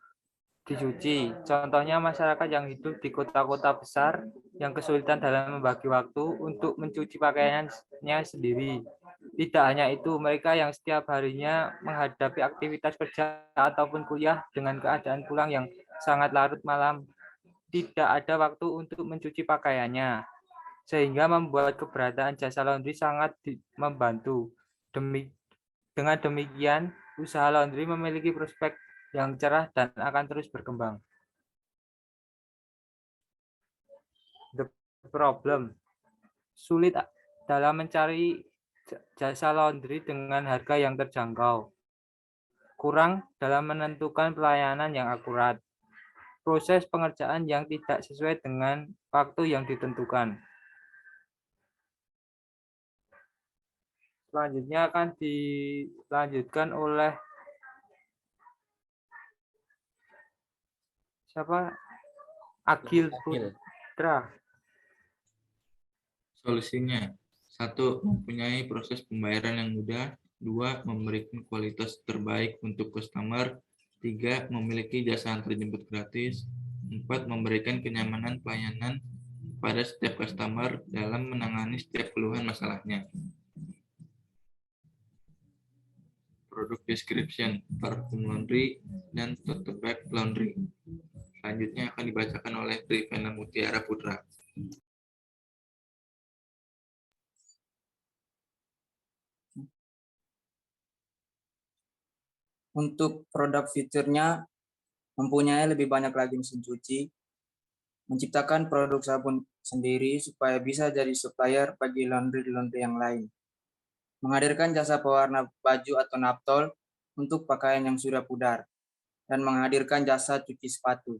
dicuci. Contohnya masyarakat yang hidup di kota-kota besar yang kesulitan dalam membagi waktu untuk mencuci pakaiannya sendiri. Tidak hanya itu, mereka yang setiap harinya menghadapi aktivitas kerja ataupun kuliah dengan keadaan pulang yang sangat larut malam, tidak ada waktu untuk mencuci pakaiannya, sehingga membuat keberadaan jasa laundry sangat membantu. Dengan demikian, usaha laundry memiliki prospek yang cerah dan akan terus berkembang. The problem, sulit dalam mencari jasa laundry dengan harga yang terjangkau, kurang dalam menentukan pelayanan yang akurat, proses pengerjaan yang tidak sesuai dengan waktu yang ditentukan. Selanjutnya akan dilanjutkan oleh Agil Putra. Solusinya, 1. Mempunyai proses pembayaran yang mudah. 2. Memberikan kualitas terbaik untuk customer. 3. Memiliki jasa antar jemput gratis. 4. Memberikan kenyamanan pelayanan pada setiap customer dalam menangani setiap keluhan masalahnya. Produk description, parfum laundry, dan tote bag laundry. Selanjutnya akan dibacakan oleh Trivena Mutiara Putra. Untuk produk fiturnya, mempunyai lebih banyak lagi mesin cuci, menciptakan produk sabun sendiri supaya bisa jadi supplier bagi laundry-laundry yang lain, menghadirkan jasa pewarna baju atau naptol untuk pakaian yang sudah pudar, dan menghadirkan jasa cuci sepatu.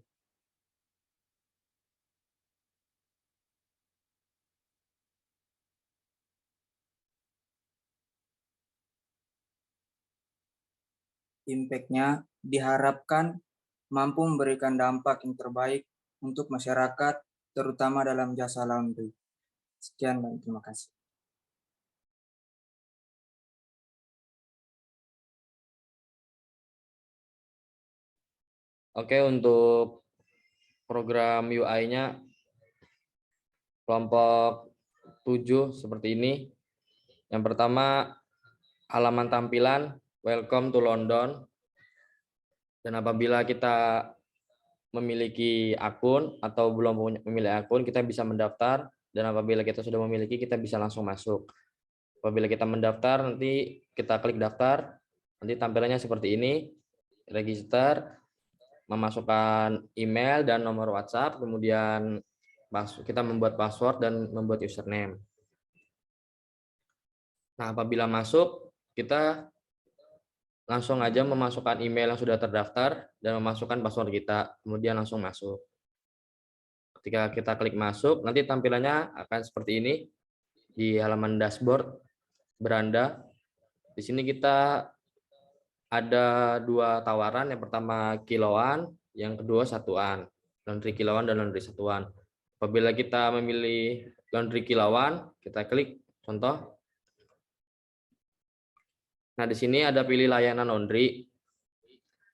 Impact-nya diharapkan mampu memberikan dampak yang terbaik untuk masyarakat, terutama dalam jasa laundry. Sekian dan terima kasih. Oke, untuk program UI-nya kelompok 7 seperti ini. Yang pertama, halaman tampilan, welcome to London. Dan apabila kita memiliki akun atau belum memiliki akun, kita bisa mendaftar dan apabila kita sudah memiliki, kita bisa langsung masuk. Apabila kita mendaftar, nanti kita klik daftar, nanti tampilannya seperti ini, register, memasukkan email dan nomor WhatsApp, kemudian kita membuat password dan membuat username. Nah, apabila masuk, kita langsung aja memasukkan email yang sudah terdaftar dan memasukkan password kita, kemudian langsung masuk. Ketika kita klik masuk, nanti tampilannya akan seperti ini di halaman dashboard beranda. Di sini kita ada 2 tawaran, yang pertama kiloan, yang kedua satuan, laundry kiloan dan laundry satuan. Apabila kita memilih laundry kilauan, kita klik contoh. Nah, di sini ada pilih layanan laundry.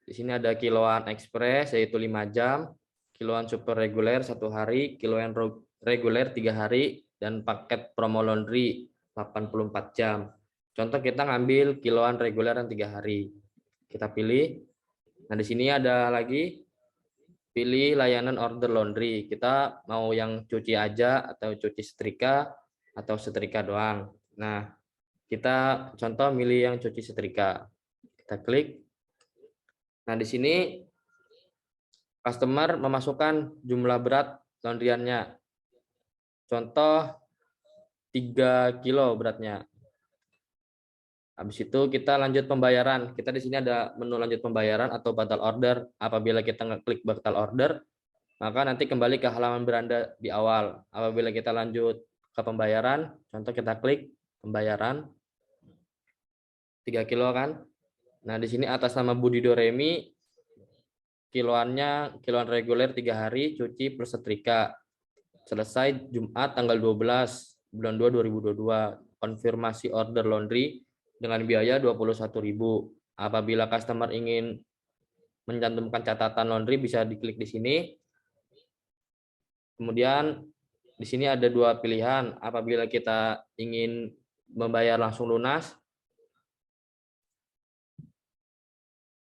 Di sini ada kiloan ekspres yaitu 5 jam, kiloan super reguler 1 hari, kiloan reguler 3 hari, dan paket promo laundry 84 jam. Contoh kita ngambil kiloan reguler yang 3 hari. Kita pilih. Nah, di sini ada lagi pilih layanan order laundry. Kita mau yang cuci aja atau cuci setrika atau setrika doang. Nah, kita contoh milih yang cuci setrika. Kita klik. Nah, di sini customer memasukkan jumlah berat laundryannya. Contoh 3 kilo beratnya. Habis itu kita lanjut pembayaran. Kita di sini ada menu lanjut pembayaran atau batal order. Apabila kita ngeklik batal order, maka nanti kembali ke halaman beranda di awal. Apabila kita lanjut ke pembayaran, contoh kita klik pembayaran 3 kilo kan. Nah, di sini atas nama Budi Doremi, kiloan reguler 3 hari, cuci plus setrika. Selesai Jumat tanggal 12 bulan 2 2022. Konfirmasi order laundry dengan biaya 21.000. Apabila customer ingin mencantumkan catatan laundry, bisa diklik di sini. Kemudian di sini ada 2 pilihan. Apabila kita ingin membayar langsung lunas,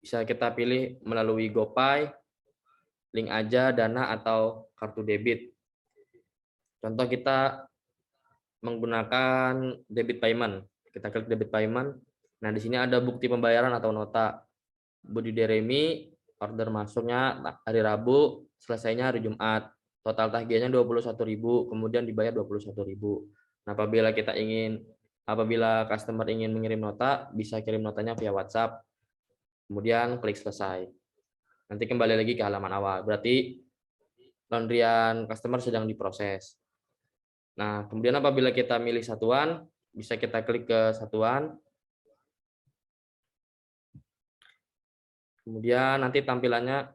bisa kita pilih melalui GoPay, link aja, Dana, atau kartu debit. Contoh kita menggunakan debit payment. Kita klik debit payment. Nah, di sini ada bukti pembayaran atau nota. Budi Doremi, order masuknya hari Rabu, selesainya hari Jumat. Total tagihannya 21.000, kemudian dibayar 21.000. Nah, apabila customer ingin mengirim nota, bisa kirim notanya via WhatsApp. Kemudian klik selesai. Nanti kembali lagi ke halaman awal. Berarti laundryan customer sedang diproses. Nah, kemudian apabila kita milih satuan, bisa kita klik ke satuan. Kemudian nanti tampilannya,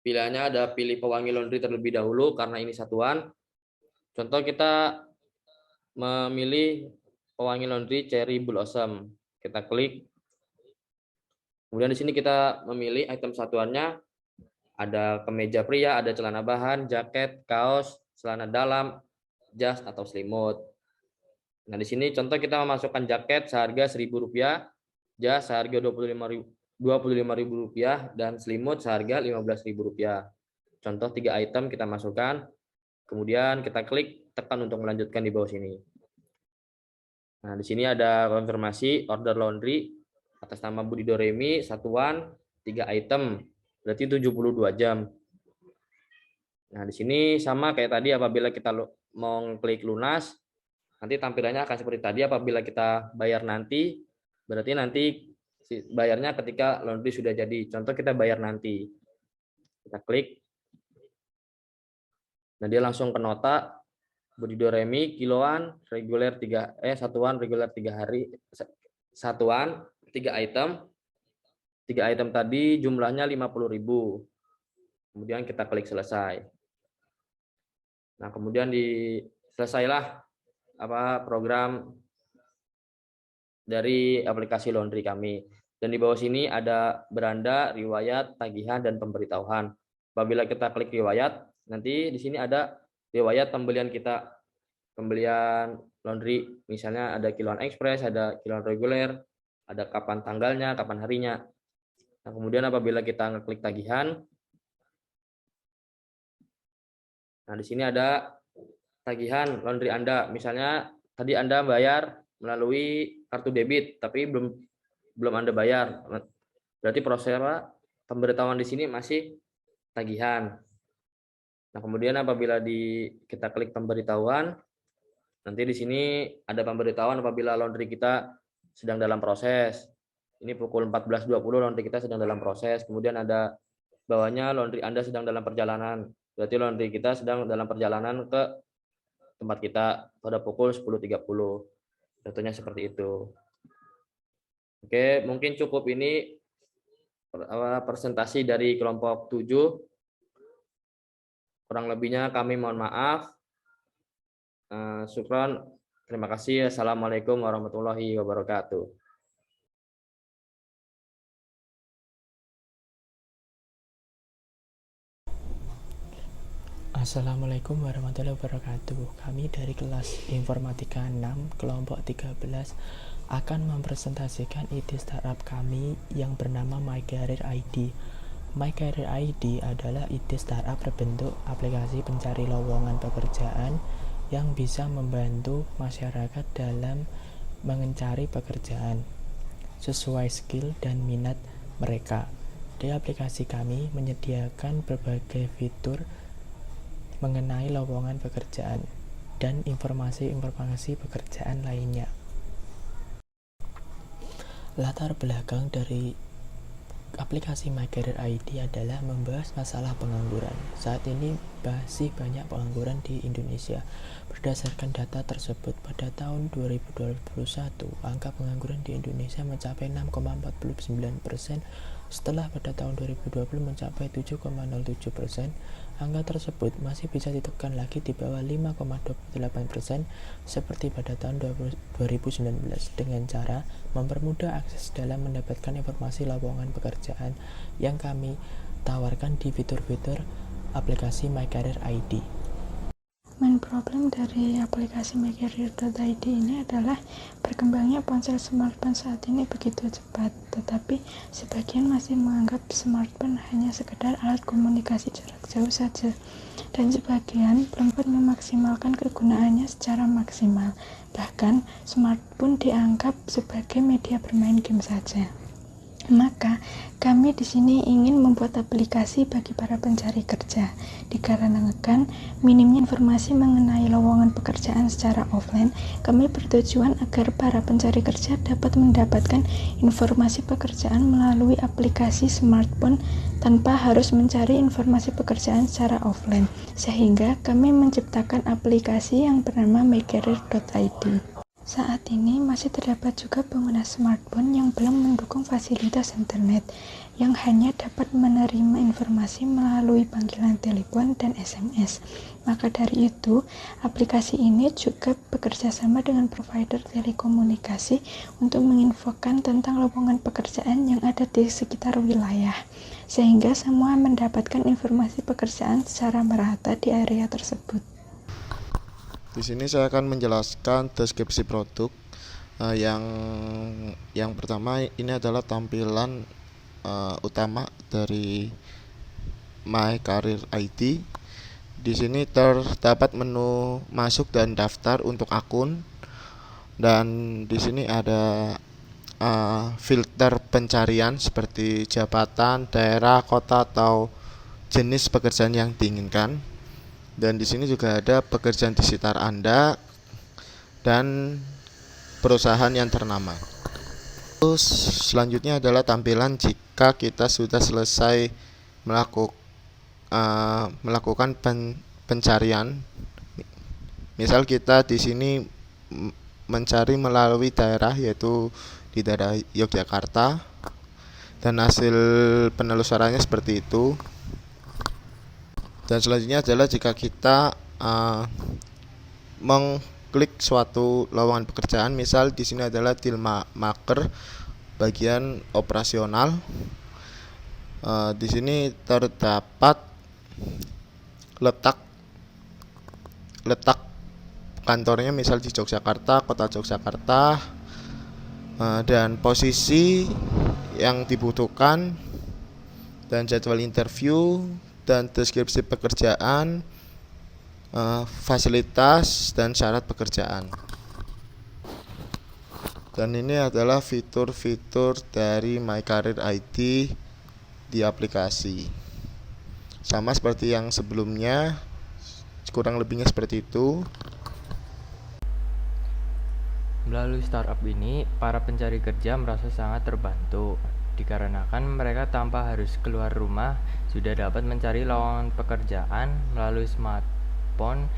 pilihannya ada pilih pewangi laundry terlebih dahulu karena ini satuan. Contoh kita memilih pewangi laundry Cherry Blossom. Kita klik. Kemudian di sini kita memilih item satuannya. Ada kemeja pria, ada celana bahan, jaket, kaos, celana dalam, jas atau selimut. Nah, di sini contoh kita memasukkan jaket seharga Rp1.000, jas seharga Rp25.000 dan selimut seharga Rp15.000. Contoh 3 item kita masukkan. Kemudian kita klik tekan untuk melanjutkan di bawah sini. Nah, di sini ada konfirmasi order laundry atas nama Budi Doremi, satuan 3 item, berarti 72 jam. Nah, di sini sama kayak tadi, apabila kita mau klik lunas, nanti tampilannya akan seperti tadi. Apabila kita bayar nanti, berarti nanti bayarnya ketika laundry sudah jadi. Contoh kita bayar nanti. Kita klik. Nah, dia langsung ke nota Budi Doremi kiloan reguler satuan reguler 3 hari, satuan 3 item. 3 item tadi jumlahnya 50.000. Kemudian kita klik selesai. Nah, kemudian selesailah program dari aplikasi laundry kami. Dan di bawah sini ada beranda, riwayat, tagihan, dan pemberitahuan. Apabila kita klik riwayat, nanti di sini ada riwayat pembelian kita. Pembelian laundry, misalnya ada kiloan ekspres, ada kiloan reguler, ada kapan tanggalnya, kapan harinya. Nah, kemudian apabila kita ngeklik tagihan, Nah, di sini ada tagihan laundry Anda. Misalnya tadi Anda bayar melalui kartu debit, tapi belum Anda bayar. Berarti proses pemberitahuan di sini masih tagihan. Nah, kemudian apabila kita klik pemberitahuan, nanti di sini ada pemberitahuan apabila laundry kita sedang dalam proses. Ini pukul 14.20 laundry kita sedang dalam proses. Kemudian ada bawahnya laundry Anda sedang dalam perjalanan. Berarti laundry kita sedang dalam perjalanan ke tempat kita pada pukul 10.30. Contohnya seperti itu. Oke, mungkin cukup ini presentasi dari kelompok 7. Kurang lebihnya kami mohon maaf. Syukran. Terima kasih. Assalamualaikum warahmatullahi wabarakatuh. Assalamualaikum warahmatullahi wabarakatuh. Kami dari kelas Informatika 6 kelompok 13 akan mempresentasikan ide startup kami yang bernama My Career ID. My Career ID adalah ide startup berbentuk aplikasi pencari lowongan pekerjaan yang bisa membantu masyarakat dalam mencari pekerjaan sesuai skill dan minat mereka. Di aplikasi kami menyediakan berbagai fitur mengenai lowongan pekerjaan dan informasi-informasi pekerjaan lainnya. Latar belakang dari aplikasi My Career ID adalah membahas masalah pengangguran. Saat ini masih banyak pengangguran di Indonesia. Berdasarkan data tersebut, pada tahun 2021, angka pengangguran di Indonesia mencapai 6,49%. Setelah pada tahun 2020 mencapai 7,07%, angka tersebut masih bisa ditekan lagi di bawah 5,28% seperti pada tahun 2019 dengan cara mempermudah akses dalam mendapatkan informasi lowongan pekerjaan yang kami tawarkan di fitur-fitur aplikasi My Career ID. Main problem dari aplikasi mycareer.id ini adalah berkembangnya ponsel smartphone saat ini begitu cepat, tetapi sebagian masih menganggap smartphone hanya sekedar alat komunikasi jarak jauh saja, dan sebagian belum memaksimalkan kegunaannya secara maksimal. Bahkan, smartphone dianggap sebagai media bermain game saja. Maka, kami di sini ingin membuat aplikasi bagi para pencari kerja, dikarenakan minimnya informasi mengenai lowongan pekerjaan secara offline. Kami bertujuan agar para pencari kerja dapat mendapatkan informasi pekerjaan melalui aplikasi smartphone tanpa harus mencari informasi pekerjaan secara offline, sehingga kami menciptakan aplikasi yang bernama mycareer.id. Saat ini masih terdapat juga pengguna smartphone yang belum mendukung fasilitas internet, yang hanya dapat menerima informasi melalui panggilan telepon dan SMS. Maka dari itu, aplikasi ini juga bekerja sama dengan provider telekomunikasi untuk menginfokan tentang lowongan pekerjaan yang ada di sekitar wilayah, sehingga semua mendapatkan informasi pekerjaan secara merata di area tersebut. Di sini saya akan menjelaskan deskripsi produk. Yang pertama ini adalah tampilan utama dari My Career ID. Di sini terdapat menu masuk dan daftar untuk akun, dan di sini ada filter pencarian seperti jabatan, daerah, kota, atau jenis pekerjaan yang diinginkan. Dan di sini juga ada pekerjaan di sekitar Anda dan perusahaan yang ternama. Terus selanjutnya adalah tampilan jika kita sudah selesai melakukan pencarian. Misal kita di sini mencari melalui daerah, yaitu di daerah Yogyakarta, dan hasil penelusurannya seperti itu. Dan selanjutnya adalah jika kita mengklik suatu lowongan pekerjaan, misal di sini adalah Dealmaker bagian operasional. Di sini terdapat letak kantornya, misal di Yogyakarta, kota Yogyakarta, dan posisi yang dibutuhkan, dan jadwal interview, dan deskripsi pekerjaan, fasilitas dan syarat pekerjaan. Dan ini adalah fitur-fitur dari My Career ID di aplikasi. Sama seperti yang sebelumnya, kurang lebihnya seperti itu. Melalui startup ini, para pencari kerja merasa sangat terbantu, dikarenakan mereka tanpa harus keluar rumah sudah dapat mencari lowongan pekerjaan melalui smartphone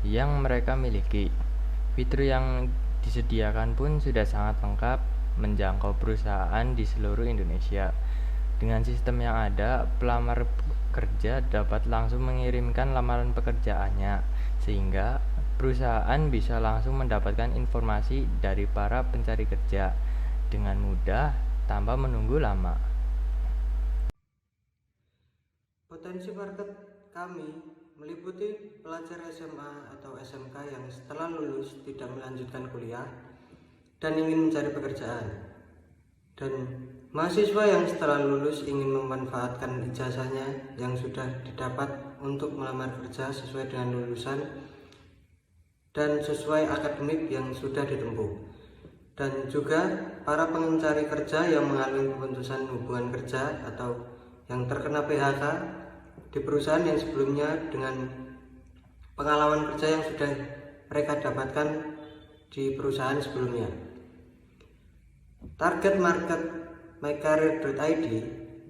yang mereka miliki. Fitur yang disediakan pun sudah sangat lengkap, menjangkau perusahaan di seluruh Indonesia. Dengan sistem yang ada, pelamar kerja dapat langsung mengirimkan lamaran pekerjaannya, sehingga perusahaan bisa langsung mendapatkan informasi dari para pencari kerja dengan mudah tanpa menunggu lama. Potensi market kami meliputi pelajar SMA atau SMK yang setelah lulus tidak melanjutkan kuliah dan ingin mencari pekerjaan, dan mahasiswa yang setelah lulus ingin memanfaatkan ijazahnya yang sudah didapat untuk melamar kerja sesuai dengan lulusan dan sesuai akademik yang sudah ditempuh, dan juga para pencari kerja yang mengalami pemutusan hubungan kerja atau yang terkena PHK di perusahaan yang sebelumnya dengan pengalaman kerja yang sudah mereka dapatkan di perusahaan sebelumnya. Target market mycareer.id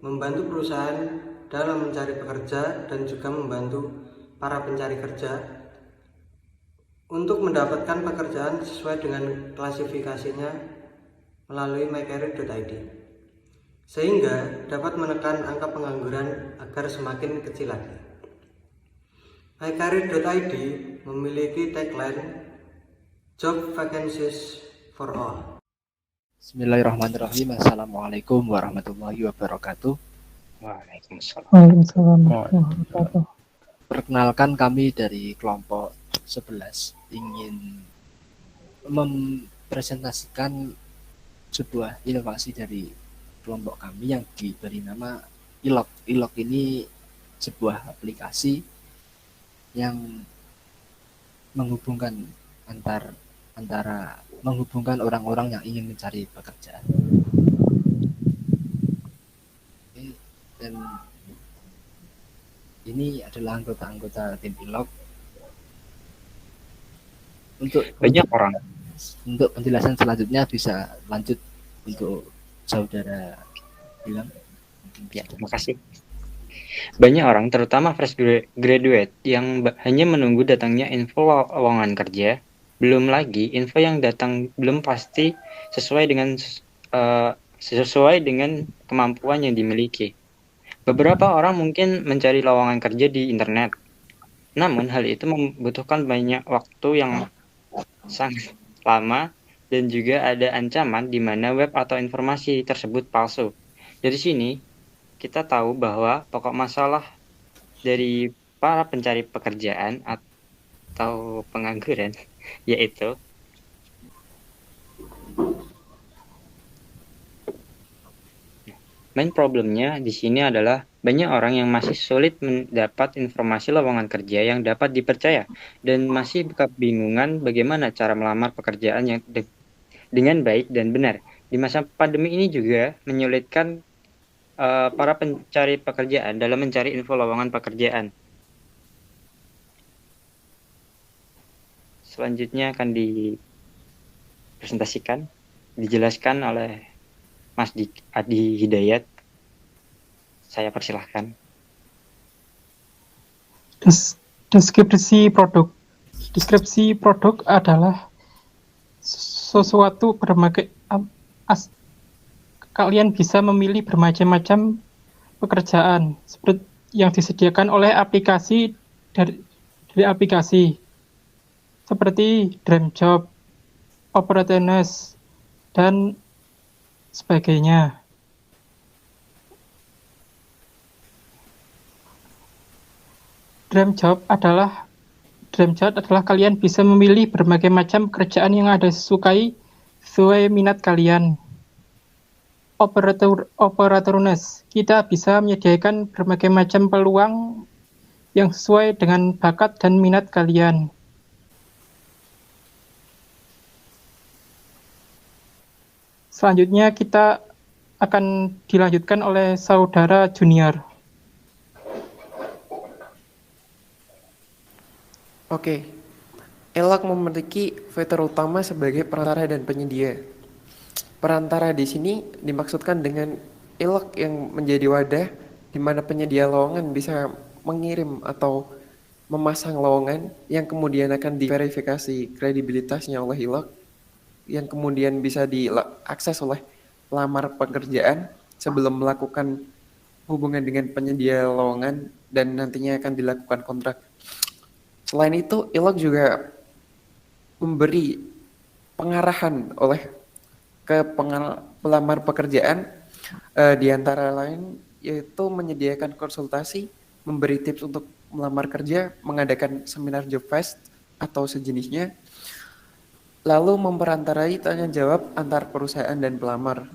membantu perusahaan dalam mencari pekerja dan juga membantu para pencari kerja untuk mendapatkan pekerjaan sesuai dengan klasifikasinya melalui mycareer.id, sehingga dapat menekan angka pengangguran agar semakin kecil lagi. mycareer.id memiliki tagline Job Vacancies for All. Bismillahirrahmanirrahim. Assalamualaikum warahmatullahi wabarakatuh. Waalaikumsalam warahmatullahi wabarakatuh. Perkenalkan, kami dari kelompok 11 ingin mempresentasikan sebuah inovasi dari kelompok kami yang diberi nama ILOG. ILOG ini sebuah aplikasi yang menghubungkan menghubungkan orang-orang yang ingin mencari pekerjaan. Dan ini adalah anggota-anggota tim ILOG. Untuk penjelasan selanjutnya bisa lanjut untuk saudara bilang. Ya, terima kasih. Banyak orang, terutama fresh graduate, yang hanya menunggu datangnya info lowongan kerja. Belum lagi info yang datang belum pasti sesuai dengan kemampuan yang dimiliki. Beberapa orang mungkin mencari lowongan kerja di internet, namun hal itu membutuhkan banyak waktu yang sangat lama, dan juga ada ancaman di mana web atau informasi tersebut palsu. Dari sini kita tahu bahwa pokok masalah dari para pencari pekerjaan atau pengangguran yaitu main problemnya di sini adalah banyak orang yang masih sulit mendapat informasi lowongan kerja yang dapat dipercaya dan masih kebingungan bagaimana cara melamar pekerjaan yang dengan baik dan benar. Di masa pandemi ini juga menyulitkan para pencari pekerjaan dalam mencari info lowongan pekerjaan. Selanjutnya akan dipresentasikan, dijelaskan oleh Mas Adi Hidayat. Saya persilahkan. Deskripsi produk. Deskripsi produk adalah sesuatu berbagai kalian bisa memilih bermacam-macam pekerjaan seperti yang disediakan oleh aplikasi dari aplikasi seperti Dream Job, Opportunities, dan sebagainya. Dream Job adalah kalian bisa memilih berbagai macam pekerjaan yang ada sesuai minat kalian. Opportunities, kita bisa menyediakan berbagai macam peluang yang sesuai dengan bakat dan minat kalian. Selanjutnya kita akan dilanjutkan oleh saudara junior. Oke, ELOC memiliki fitur utama sebagai perantara dan penyedia. Perantara di sini dimaksudkan dengan ELOC yang menjadi wadah di mana penyedia lowongan bisa mengirim atau memasang lowongan yang kemudian akan diverifikasi kredibilitasnya oleh ELOC, yang kemudian bisa diakses oleh pelamar pekerjaan sebelum melakukan hubungan dengan penyedia lowongan dan nantinya akan dilakukan kontrak. Selain itu, ELOC juga memberi pengarahan ke pelamar pekerjaan di antara lain yaitu menyediakan konsultasi, memberi tips untuk melamar kerja, mengadakan seminar job fest atau sejenisnya, lalu memperantarai tanya jawab antar perusahaan dan pelamar.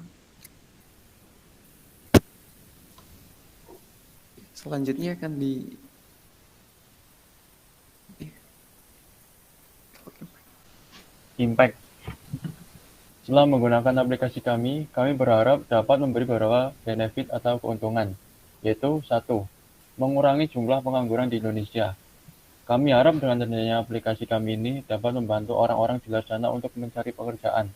Selanjutnya akan Impact. Setelah menggunakan aplikasi kami berharap dapat memberi beberapa benefit atau keuntungan, yaitu 1. Mengurangi jumlah pengangguran di Indonesia. Kami harap dengan adanya aplikasi kami ini dapat membantu orang-orang di luar sana untuk mencari pekerjaan.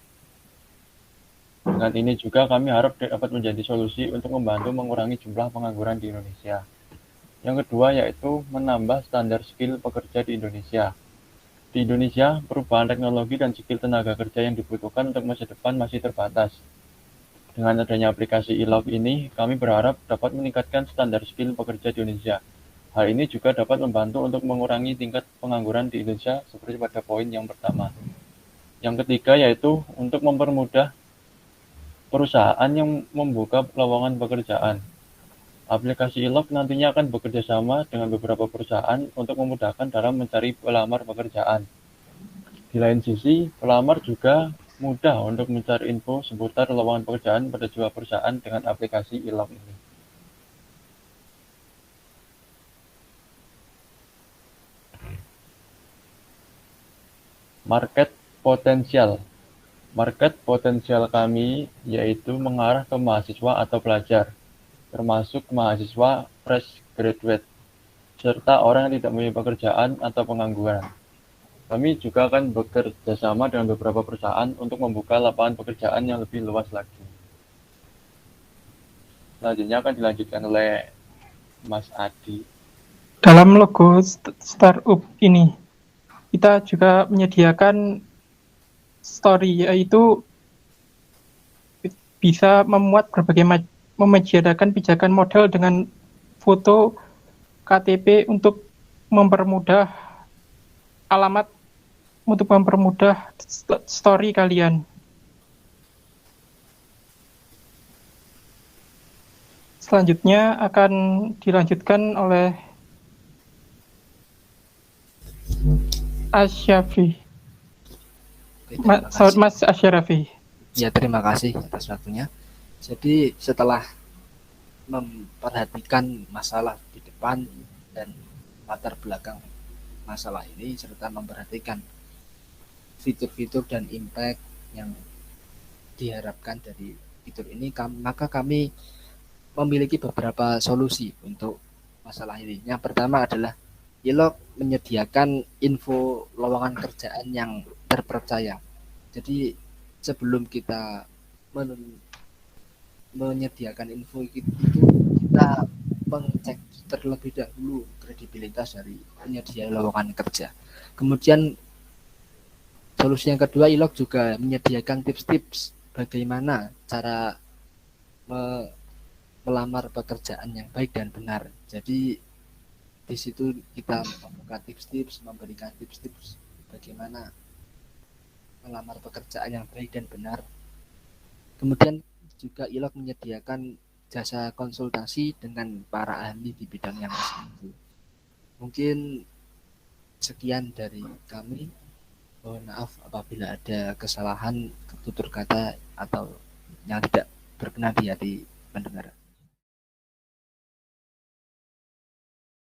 Dengan ini juga kami harap dapat menjadi solusi untuk membantu mengurangi jumlah pengangguran di Indonesia. Yang kedua yaitu menambah standar skill pekerja di Indonesia. Di Indonesia, perubahan teknologi dan skill tenaga kerja yang dibutuhkan untuk masa depan masih terbatas. Dengan adanya aplikasi ELOC ini, kami berharap dapat meningkatkan standar skill pekerja di Indonesia. Hal ini juga dapat membantu untuk mengurangi tingkat pengangguran di Indonesia seperti pada poin yang pertama. Yang ketiga yaitu untuk mempermudah perusahaan yang membuka lowongan pekerjaan. Aplikasi ELOC nantinya akan bekerja sama dengan beberapa perusahaan untuk memudahkan dalam mencari pelamar pekerjaan. Di lain sisi, pelamar juga mudah untuk mencari info seputar lowongan pekerjaan pada sebuah perusahaan dengan aplikasi ELOC ini. Market potensial. Market potensial kami yaitu mengarah ke mahasiswa atau pelajar, termasuk mahasiswa fresh graduate, serta orang yang tidak mempunyai pekerjaan atau pengangguran. Kami juga akan bekerja sama dengan beberapa perusahaan untuk membuka lapangan pekerjaan yang lebih luas lagi. Selanjutnya akan dilanjutkan oleh Mas Adi. Dalam logo startup ini, kita juga menyediakan story, yaitu bisa memuat berbagai menyediakan pijakan model dengan foto KTP untuk mempermudah alamat, untuk mempermudah story kalian. Selanjutnya akan dilanjutkan oleh Asyafi. Mas Asyafi. Ya, terima kasih atas waktunya. Jadi setelah memperhatikan masalah di depan dan latar belakang masalah ini serta memperhatikan fitur-fitur dan impact yang diharapkan dari fitur ini, maka kami memiliki beberapa solusi untuk masalah ini. Yang pertama adalah ELOC menyediakan info lowongan kerjaan yang terpercaya. Jadi sebelum kita menyediakan info itu, kita mengecek terlebih dahulu kredibilitas dari penyedia lowongan kerja. Kemudian solusi yang kedua, ELOC juga menyediakan tips-tips bagaimana cara melamar pekerjaan yang baik dan benar. Jadi di situ kita membuka tips-tips, memberikan tips-tips bagaimana melamar pekerjaan yang baik dan benar. Kemudian juga ELOC menyediakan jasa konsultasi dengan para ahli di bidang yang masing-masing. Mungkin sekian dari kami. Mohon maaf apabila ada kesalahan tutur kata atau yang tidak berkenan di hati pendengar.